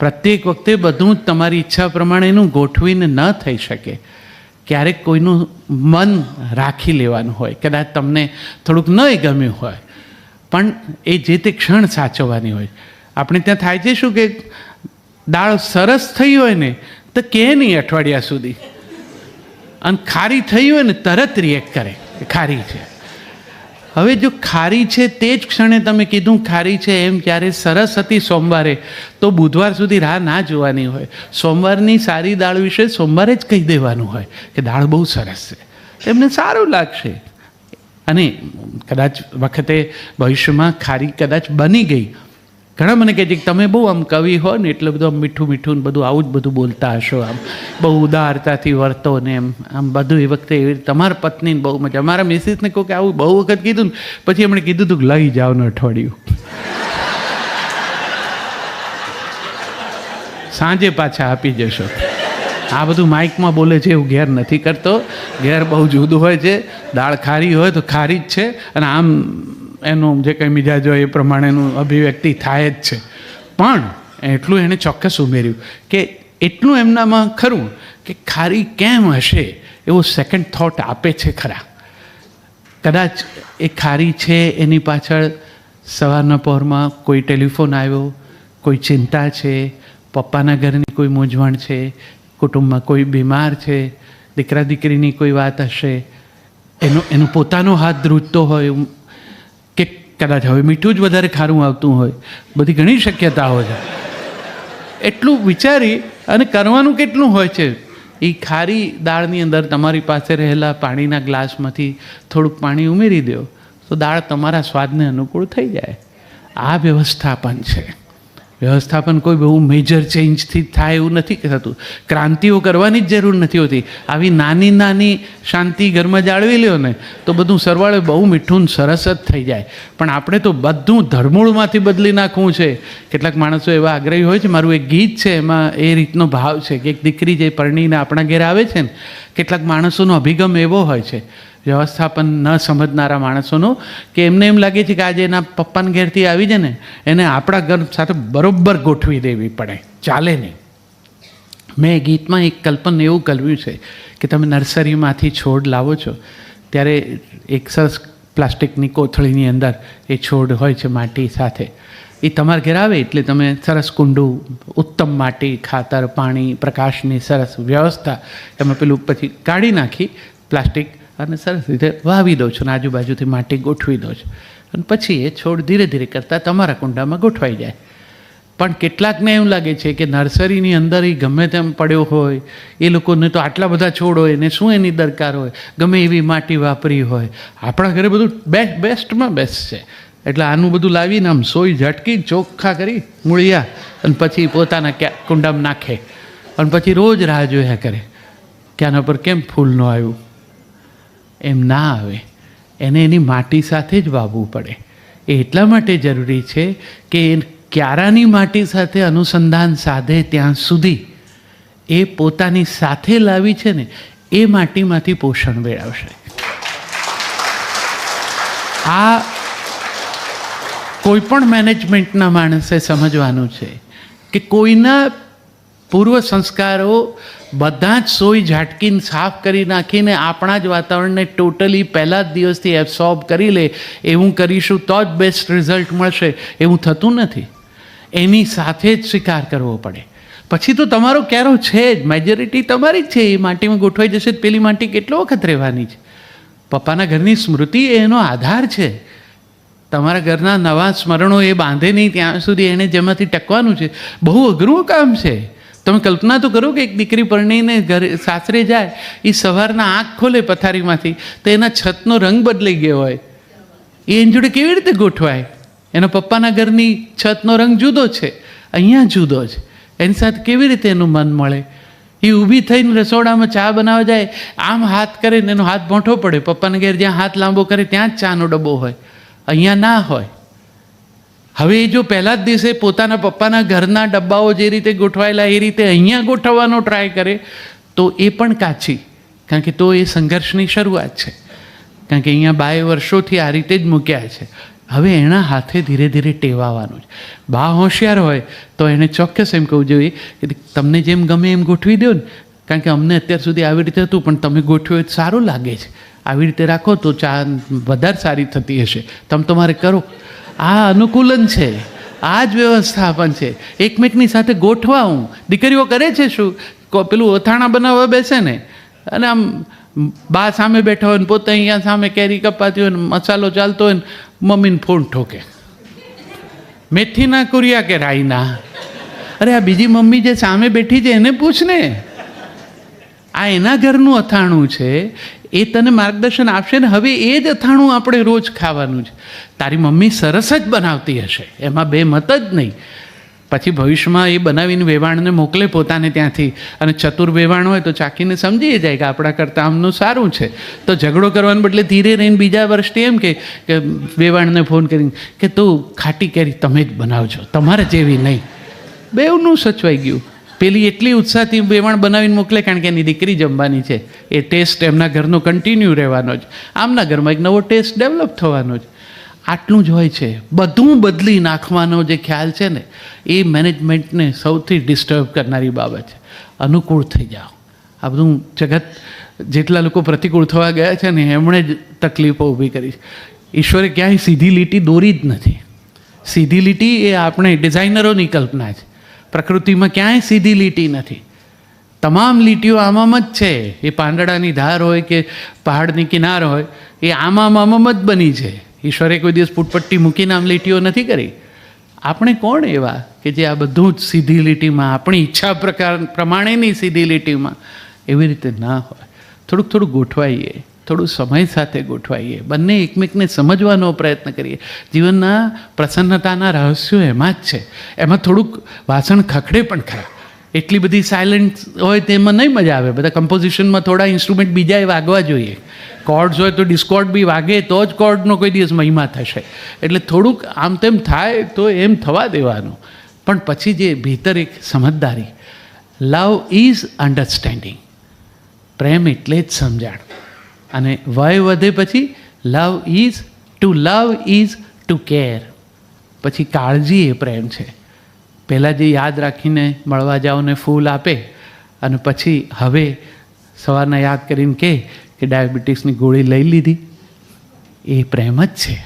પ્રત્યેક વખતે બધું જ તમારી ઈચ્છા પ્રમાણેનું ગોઠવીને ન થઈ શકે. ક્યારેક કોઈનું મન રાખી લેવાનું હોય, કદાચ તમને થોડુંક ન ગમ્યું હોય, પણ એ જે તે ક્ષણ સાચવવાની હોય. આપણે ત્યાં થાય છે શું કે દાળ સરસ થઈ હોય ને તો કે નહીં અઠવાડિયા સુધી, અને ખારી થઈ હોય ને તરત રિએક્ટ કરે કે ખારી છે. હવે જો ખારી છે તે જ ક્ષણે તમે કીધું ખારી છે એમ, જ્યારે સરસ હતી સોમવારે તો બુધવાર સુધી રાહ ના જોવાની હોય. સોમવારની સારી દાળ વિશે સોમવારે જ કહી દેવાનું હોય કે દાળ બહુ સરસ છે, એમને સારું લાગશે. અને કદાચ વખતે ભવિષ્યમાં ખારી કદાચ બની ગઈ. ઘણા મને કહે છે કે તમે બહુ આમ કવિ હો ને એટલે બધું આમ મીઠું મીઠું બધું આવું જ બધું બોલતા હશો, આમ બહુ ઉદારતાથી વર્તો ને એમ આમ બધું. એ વખતે એવી તમારા પત્નીને બહુ મજા. મારા મિસિસને કહું કે આવું બહુ વખત કીધું ને પછી એમણે કીધું હતું કે લઈ જાઓ ને અઠવાડિયું, સાંજે પાછા આપી જશો. આ બધું માઇકમાં બોલે છે એવું ઘેર નથી કરતો, ઘેર બહુ જુદું હોય છે. દાળ ખારી હોય તો ખારી જ છે, અને આમ એનું જે કંઈ મિજાજ હોય એ પ્રમાણેનું અભિવ્યક્તિ થાય જ છે. પણ એટલું એણે ચોક્કસ ઉમેર્યું કે એટલું એમનામાં ખરું કે ખારી કેમ હશે એવો સેકન્ડ થોટ આપે છે ખરા. કદાચ એ ખારી છે એની પાછળ સવારના પહોરમાં કોઈ ટેલિફોન આવ્યો, કોઈ ચિંતા છે, પપ્પાના ઘરની કોઈ મૂંઝવણ છે, કુટુંબમાં કોઈ બીમાર છે, દીકરા દીકરીની કોઈ વાત હશે, એનો પોતાનો હાથ ધ્રુજતો હોય, કે કદાચ હવે મીઠું જ વધારે ખારું આવતું હોય, બધી ઘણી શક્યતાઓ છે. એટલું વિચારી અને કરવાનું કેટલું હોય છે. એ ખારી દાળની અંદર તમારી પાસે રહેલા પાણીના ગ્લાસમાંથી થોડુંક પાણી ઉમેરી દો તો દાળ તમારા સ્વાદને અનુકૂળ થઈ જાય. આ વ્યવસ્થાપન છે. વ્યવસ્થાપન કોઈ બહુ મેજર ચેન્જથી થાય એવું નથી થતું. ક્રાંતિઓ કરવાની જ જરૂર નથી હોતી. આવી નાની નાની શાંતિ ઘરમાં જાળવી લ્યો ને તો બધું સરવાળે બહુ મીઠું ને સરસ જ થઈ જાય. પણ આપણે તો બધું ધરમૂળમાંથી બદલી નાખવું છે. કેટલાક માણસો એવા આગ્રહી હોય છે. મારું એક ગીત છે, એમાં એ રીતનો ભાવ છે કે એક દીકરી જે પરણીને આપણા ઘેર આવે છે ને, કેટલાક માણસોનો અભિગમ એવો હોય છે, વ્યવસ્થાપન ન સમજનારા માણસોનો, કે એમને એમ લાગે છે કે આજે એના પપ્પાના ઘેરથી આવી જાય ને એને આપણા ઘર સાથે બરોબર ગોઠવી દેવી પડે, ચાલે નહીં. મેં ગીતમાં એક કલ્પન એવું કર્યું છે કે તમે નર્સરીમાંથી છોડ લાવો છો ત્યારે એક સરસ પ્લાસ્ટિકની કોથળીની અંદર એ છોડ હોય છે માટી સાથે. એ તમારા ઘેર આવે એટલે તમે સરસ કુંડું, ઉત્તમ માટી, ખાતર, પાણી, પ્રકાશની સરસ વ્યવસ્થા એમાં પેલું પછી કાઢી નાખી પ્લાસ્ટિક અને સરસ રીતે વાવી દો છો અને આજુબાજુથી માટી ગોઠવી દો છો અને પછી એ છોડ ધીરે ધીરે કરતાં તમારા કુંડામાં ગોઠવાઈ જાય. પણ કેટલાકને એવું લાગે છે કે નર્સરીની અંદર એ ગમે તેમ પડ્યો હોય, એ લોકોને તો આટલા બધા છોડ હોય ને શું એની દરકાર હોય, ગમે એવી માટી વાપરી હોય. આપણા ઘરે બધું બેસ્ટમાં બેસ્ટ છે એટલે આનું બધું લાવીને આમ સોય ઝટકી ચોખ્ખા કરી મૂળિયા અને પછી પોતાના કુંડામાં નાખે અને પછી રોજ રાહ જોયા કરે કે આના પર કેમ ફૂલ ન આવ્યું. એમ ના આવે, એને એની માટી સાથે જ વાવવું પડે. એ એટલા માટે જરૂરી છે કે ક્યારાની માટી સાથે અનુસંધાન સાધે ત્યાં સુધી એ પોતાની સાથે લાવી છે ને એ માટીમાંથી પોષણ મેળવશે. આ કોઈ પણ મેનેજમેન્ટના માણસે સમજવાનું છે કે કોઈના પૂર્વ સંસ્કારો બધા જ સોય ઝાટકીને સાફ કરી નાખીને આપણા જ વાતાવરણને ટોટલી પહેલા જ દિવસથી એબ્સોર્બ કરી લે એવું કરીશું તો જ બેસ્ટ રિઝલ્ટ મળશે એવું થતું નથી. એની સાથે જ સ્વીકાર કરવો પડે. પછી તો તમારો કેરો છે જ, મેજોરિટી તમારી જ છે. એ માટીમાં ગોઠવાઈ જશે તો પેલી માટી કેટલો વખત રહેવાની છે. પપ્પાના ઘરની સ્મૃતિ એનો આધાર છે. તમારા ઘરના નવા સ્મરણો એ બાંધે નહીં ત્યાં સુધી એને જેમાંથી ટકવાનું છે. બહુ અઘરું કામ છે. તમે કલ્પના તો કરો કે એક દીકરી પરણીને ઘરે સાસરે જાય, એ સવારના આંખ ખોલે પથારીમાંથી તો એના છતનો રંગ બદલાઈ ગયો હોય. એ એની જોડે કેવી રીતે ગોઠવાય? એના પપ્પાના ઘરની છતનો રંગ જુદો છે, અહીંયા જુદો છે. એની સાથે કેવી રીતે એનું મન મળે? એ ઊભી થઈને રસોડામાં ચા બનાવવા જાય, આમ હાથ કરે ને એનો હાથ ભોંઠો પડે. પપ્પાના ઘેર જ્યાં હાથ લાંબો કરે ત્યાં જ ચાનો ડબ્બો હોય, અહીંયા ના હોય. હવે એ જો પહેલા જ દિવસે પોતાના પપ્પાના ઘરના ડબ્બાઓ જે રીતે ગોઠવાયેલા એ રીતે અહીંયા ગોઠવવાનો ટ્રાય કરે તો એ પણ કાચી, કારણ કે તો એ સંઘર્ષની શરૂઆત છે. કારણ કે અહીંયા બાએ વર્ષોથી આ રીતે જ મૂક્યા છે. હવે એના હાથે ધીરે ધીરે ટેવાવાનું છે. બા હોશિયાર હોય તો એને ચોક્કસ એમ કહવું જોઈએ કે તમને જેમ ગમે એમ ગોઠવી દો ને, કારણ કે અમને અત્યાર સુધી આવી રીતે હતું પણ તમે ગોઠવ્યો તો સારું લાગે છે. આવી રીતે રાખો તો ચા વધારે સારી થતી હશે, તમે તમારે કરો. આ અનુકૂલન છે, આ જ વ્યવસ્થાપન છે. એકમેકની સાથે ગોઠવાવું. દીકરીઓ કરે છે શું, પેલું અથાણા બનાવવા બેસે ને અને આમ બા સામે બેઠા હોય ને પોતે અહીંયા સામે કેરી કપાતી હોય ને મસાલો ચાલતો હોય ને મમ્મીને ફોન ઠોકે, મેથીના કુરિયા કે રાઈના. અરે આ બીજી મમ્મી જે સામે બેઠી છે એને પૂછ ને, આ એના ઘરનું અથાણું છે, એ તને માર્ગદર્શન આપશે ને. હવે એ જ અથાણું આપણે રોજ ખાવાનું છે. તારી મમ્મી સરસ જ બનાવતી હશે, એમાં બે મત જ નહીં. પછી ભવિષ્યમાં એ બનાવીને વેવાણને મોકલે પોતાને ત્યાંથી, અને ચતુર વેવાણ હોય તો ચાખીને સમજી જાય કે આપણા કરતાં આમનું સારું છે. તો ઝઘડો કરવાને બદલે ધીરે રહીને બીજા વર્ષથી એમ કે વેવાણને ફોન કરીને કે તું ખાટી કેરી તમે જ બનાવજો, તમારે જેવી નહીં. બેવનું સચવાઈ ગયું. પેલી એટલી ઉત્સાહથી વેવાણ બનાવીને મોકલે કારણ કે એની દીકરી જમવાની છે. એ ટેસ્ટ એમના ઘરનો કન્ટિન્યુ રહેવાનો જ, આમના ઘરમાં એક નવો ટેસ્ટ ડેવલપ થવાનો જ. આટલું જ હોય છે. બધું બદલી નાખવાનો જે ખ્યાલ છે ને એ મેનેજમેન્ટને સૌથી ડિસ્ટર્બ કરનારી બાબત છે. અનુકૂળ થઈ જાઓ. આ બધું જગત જેટલા લોકો પ્રતિકૂળ થવા ગયા છે ને એમણે જ તકલીફો ઊભી કરી. ઈશ્વરે ક્યાંય સીધી લીટી દોરી જ નથી. સીધી લીટી એ આપણે ડિઝાઇનરોની કલ્પના છે. પ્રકૃતિમાં ક્યાંય સીધી લીટી નથી. તમામ લીટીઓ આમામ જ છે. એ પાંદડાની ધાર હોય કે પહાડની કિનાર હોય, એ આમામ જ બની છે. ઈશ્વરે કોઈ દિવસ પુટપટ્ટી મૂકીને આમ લીટીઓ નથી કરી. આપણે કોણ એવા કે જે આ બધું જ સીધી લીટીમાં, આપણી ઈચ્છા પ્રમાણેની સીધી લીટીમાં એવી રીતે ના હોય. થોડુંક ગોઠવાઈએ. થોડું સમય સાથે ગોઠવાઈએ, બંને એકમેકને સમજવાનો પ્રયત્ન કરીએ. જીવનના પ્રસન્નતાના રહસ્યો એમાં જ છે. એમાં થોડુંક વાસણ ખખડે પણ ખરા. એટલી બધી સાયલન્ટ હોય તેમાં નહીં મજા આવે. બધા કમ્પોઝિશનમાં થોડા ઇન્સ્ટ્રુમેન્ટ બીજાએ વાગવા જોઈએ. કોર્ડ્સ હોય તો ડિસ્કોર્ડ બી વાગે તો જ કોર્ડનો કોઈ દિવસ મહિમા થશે. એટલે થોડુંક આમ તેમ થાય તો એમ થવા દેવાનું. પણ પછી જે ભીતર એક સમજદારી, લવ ઇઝ અન્ડરસ્ટેન્ડિંગ, પ્રેમ એટલે જ સમજાણ. અને વય વધે પછી લવ ઇઝ ટુ કેર, પછી કાળજી એ પ્રેમ છે. પહેલાં જે યાદ રાખીને મળવા જાઓ ને ફૂલ આપે અને પછી હવે સવારના યાદ કરીને કે ડાયાબિટીસની ગોળી લઈ લીધી, એ પ્રેમ જ છે.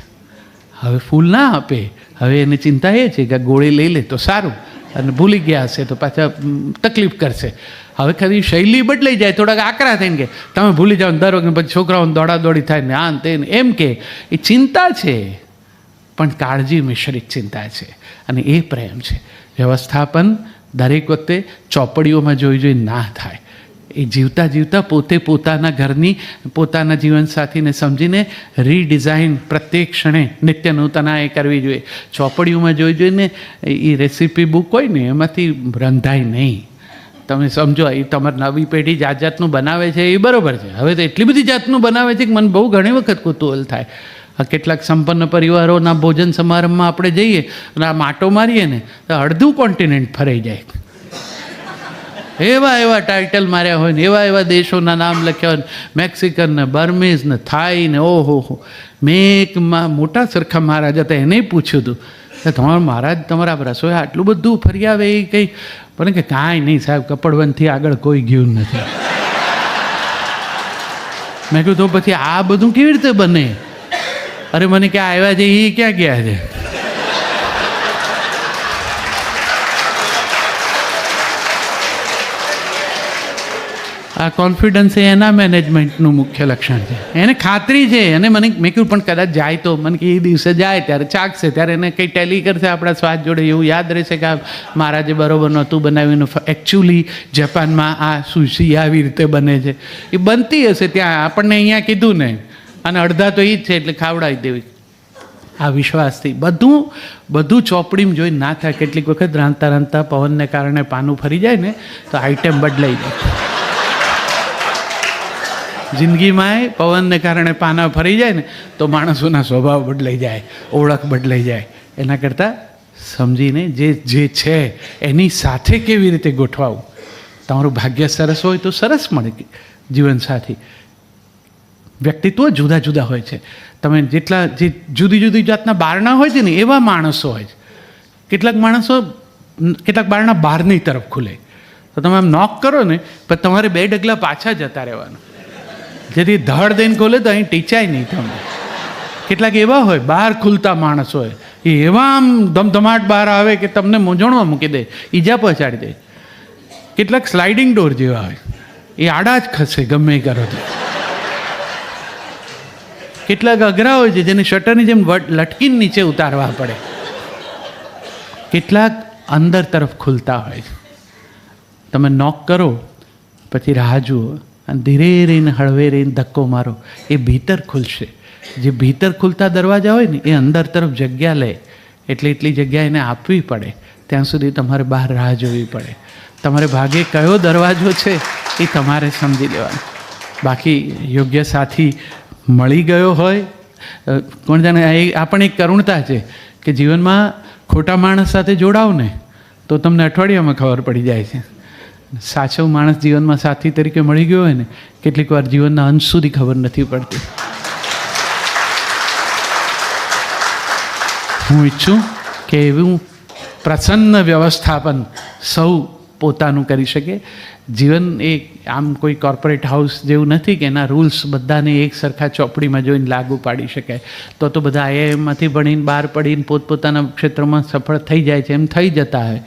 હવે ફૂલ ના આપે, હવે એને ચિંતા એ છે કે ગોળી લઈ લે તો સારું, અને ભૂલી ગયા હશે તો પાછા તકલીફ કરશે. હવે ખરી શૈલી બદલાઈ જાય, થોડાક આકરા થઈને કે તમે ભૂલી જાઓ દર વખતે, પછી છોકરાઓને દોડાદોડી થાય ને આન તે એમ કે એ ચિંતા છે, પણ કાળજી મિશ્રિત ચિંતા છે, અને એ પ્રેમ છે. વ્યવસ્થાપન દરેક વખતે ચોપડીઓમાં જોઈ ના થાય. એ જીવતા જીવતા પોતે પોતાના ઘરની, પોતાના જીવનસાથીને સમજીને રીડિઝાઇન પ્રત્યેક ક્ષણે નિત્ય નૂતના એ કરવી જોઈએ. ચોપડીઓમાં જોઈને એ રેસીપી બુક હોય ને એમાંથી રંધાય નહીં. તમે સમજો, એ તમારી નવી પેઢી જાત જાતનું બનાવે છે એ બરાબર છે. હવે તો એટલી બધી જાતનું બનાવે છે કે મને બહુ ઘણી વખત કુતૂહલ થાય. કેટલાક સંપન્ન પરિવારોના ભોજન સમારંભમાં આપણે જઈએ અને આ માટો મારીએ ને તો અડધું કોન્ટિનેન્ટ ફરાઈ જાય. એવા ટાઇટલ માર્યા હોય ને એવા દેશોના નામ લખ્યા હોય, મેક્સિકન ને બર્મીઝ ને થાઈ ને ઓહો. મેં એક મોટા સરખા મહારાજ હતા, એને પૂછ્યું હતું કે તમારા મહારાજ તમારા રસોઈ આટલું બધું ફરી આવે એ કંઈ? પણ કે કાંઈ નહીં સાહેબ, કપડવનથી આગળ કોઈ ગયું નથી. મેં કહ્યું તો પછી આ બધું કેવી રીતે બને? અરે મને ક્યાં આવ્યા છે એ ક્યાં ગયા છે? આ કોન્ફિડન્સ એ એના મેનેજમેન્ટનું મુખ્ય લક્ષણ છે. એને ખાતરી છે, અને મેં કહ્યું પણ કદાચ જાય તો મને કે એ દિવસે જાય ત્યારે ચાખશે, ત્યારે એને કંઈ ટેલી કરશે આપણા સ્વાદ જોડે, એવું યાદ રહેશે કે આ મહારાજે બરોબર નહોતું બનાવ્યું. એકચ્યુઅલી જાપાનમાં આ સુશી આવી રીતે બને છે. એ બનતી હશે ત્યાં, આપણને અહીંયા કીધું ને, અને અડધા તો એ જ છે એટલે ખાવડાવી દેવી. આ વિશ્વાસથી બધું ચોપડીમાં જોઈને ના થાય. કેટલીક વખત રાંધતા પવનને કારણે પાનું ફરી જાય ને તો આઈટમ બદલાઈ જાય. જિંદગીમાં પવનને કારણે પાના ફરી જાય ને તો માણસોના સ્વભાવ બદલાઈ જાય, ઓળખ બદલાઈ જાય. એના કરતાં સમજીને જે છે એની સાથે કેવી રીતે ગોઠવાવું. તમારું ભાગ્ય સરસ હોય તો સરસ મળે જીવનસાથી. વ્યક્તિત્વ જુદા જુદા હોય છે. તમે જે જુદી જાતના બારણા હોય છે ને એવા માણસો હોય છે. કેટલાક બારણા બહારની તરફ ખુલે તો તમે આમ નોક કરો ને પણ તમારે 2 ડગલા પાછા જતા રહેવાનું, જેથી ધડ દઈને ખોલે તો અહીં ટીચાય નહીં તમને. કેટલાક એવા હોય બહાર ખુલતા માણસ હોય, એ એવા આમ ધમધમાટ બહાર આવે કે તમને મૂંઝવણમાં મૂકી દે, ઈજા પહોંચાડી દે. કેટલાક સ્લાઇડિંગ ડોર જેવા હોય, એ આડા જ ખસે ગમે એ કરો તો. કેટલાક અઘરા હોય છે જેને શટરની જેમ લટકીને નીચે ઉતારવા પડે. કેટલાક અંદર તરફ ખુલતા હોય છે. તમે નોક કરો પછી રાહ જુઓ અને ધીરે રહીને હળવે રહીને ધક્કો મારો, એ ભીતર ખુલશે. જે ભીતર ખુલતા દરવાજા હોય ને એ અંદર તરફ જગ્યા લે, એટલે એટલી જગ્યા એને આપવી પડે. ત્યાં સુધી તમારે બહાર રાહ જોવી પડે. તમારે ભાગે કયો દરવાજો છે એ તમારે સમજી લેવાનો. બાકી યોગ્ય સાથી મળી ગયો હોય, કોણ જાણે. આ પણ એક કરુણતા છે કે જીવનમાં ખોટા માણસ સાથે જોડાવ ને તો તમને અઠવાડિયામાં ખબર પડી જાય છે. સાચો માણસ જીવનમાં સાથી તરીકે મળી ગયો હોય ને કેટલીક વાર જીવનના અંત સુધી ખબર નથી પડતી. હું ઈચ્છું કે એવું પ્રસન્ન વ્યવસ્થાપન સૌ પોતાનું કરી શકે. જીવન એ આમ કોઈ કોર્પોરેટ હાઉસ જેવું નથી કે એના રૂલ્સ બધાને એક સરખા ચોપડીમાં જોઈને લાગુ પાડી શકાય. તો બધા આઈઆઈએમમાંથી ભણીને બહાર પડીને પોતપોતાના ક્ષેત્રમાં સફળ થઈ જાય છે, એમ થઈ જતા હોય.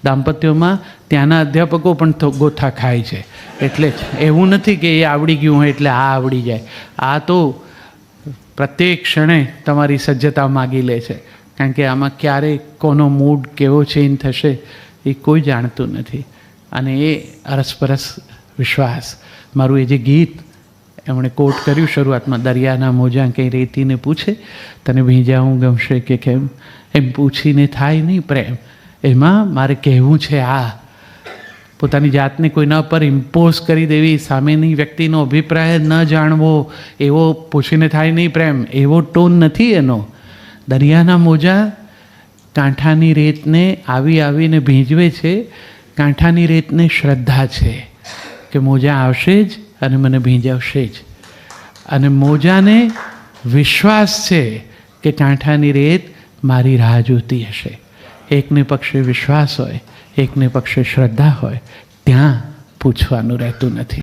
દાંપત્યોમાં ત્યાંના અધ્યાપકો પણ ગોથા ખાય છે. એટલે જ એવું નથી કે એ આવડી ગયું હોય એટલે આ આવડી જાય. આ તો પ્રત્યેક ક્ષણે તમારી સજ્જતા માગી લે છે, કારણ કે આમાં ક્યારે કોનો મૂડ કેવો ચેન્જ થશે એ કોઈ જાણતું નથી. અને એ અરસપરસ વિશ્વાસ, મારું એ જે ગીત એમણે કોટ કર્યું શરૂઆતમાં, દરિયાના મોજા કંઈ રેતીને પૂછે તને ભીંજાવું ગમશે કે કેમ, એમ પૂછીને થાય નહીં પ્રેમ. એમાં મારે કહેવું છે આ, પોતાની જાતને કોઈના પર ઇમ્પોઝ કરી દેવી, સામેની વ્યક્તિનો અભિપ્રાય ન જાણવો, એવો પૂછીને થાય નહીં પ્રેમ, એવો ટોન નથી એનો. દરિયાના મોજા કાંઠાની રેતને આવીને ભીંજવે છે. કાંઠાની રેતને શ્રદ્ધા છે કે મોજા આવશે જ અને મને ભીંજાવશે જ, અને મોજાને વિશ્વાસ છે કે કાંઠાની રેત મારી રાહ જોતી હશે. એકને પક્ષે વિશ્વાસ હોય, એકને પક્ષે શ્રદ્ધા હોય, ત્યાં પૂછવાનું રહેતું નથી.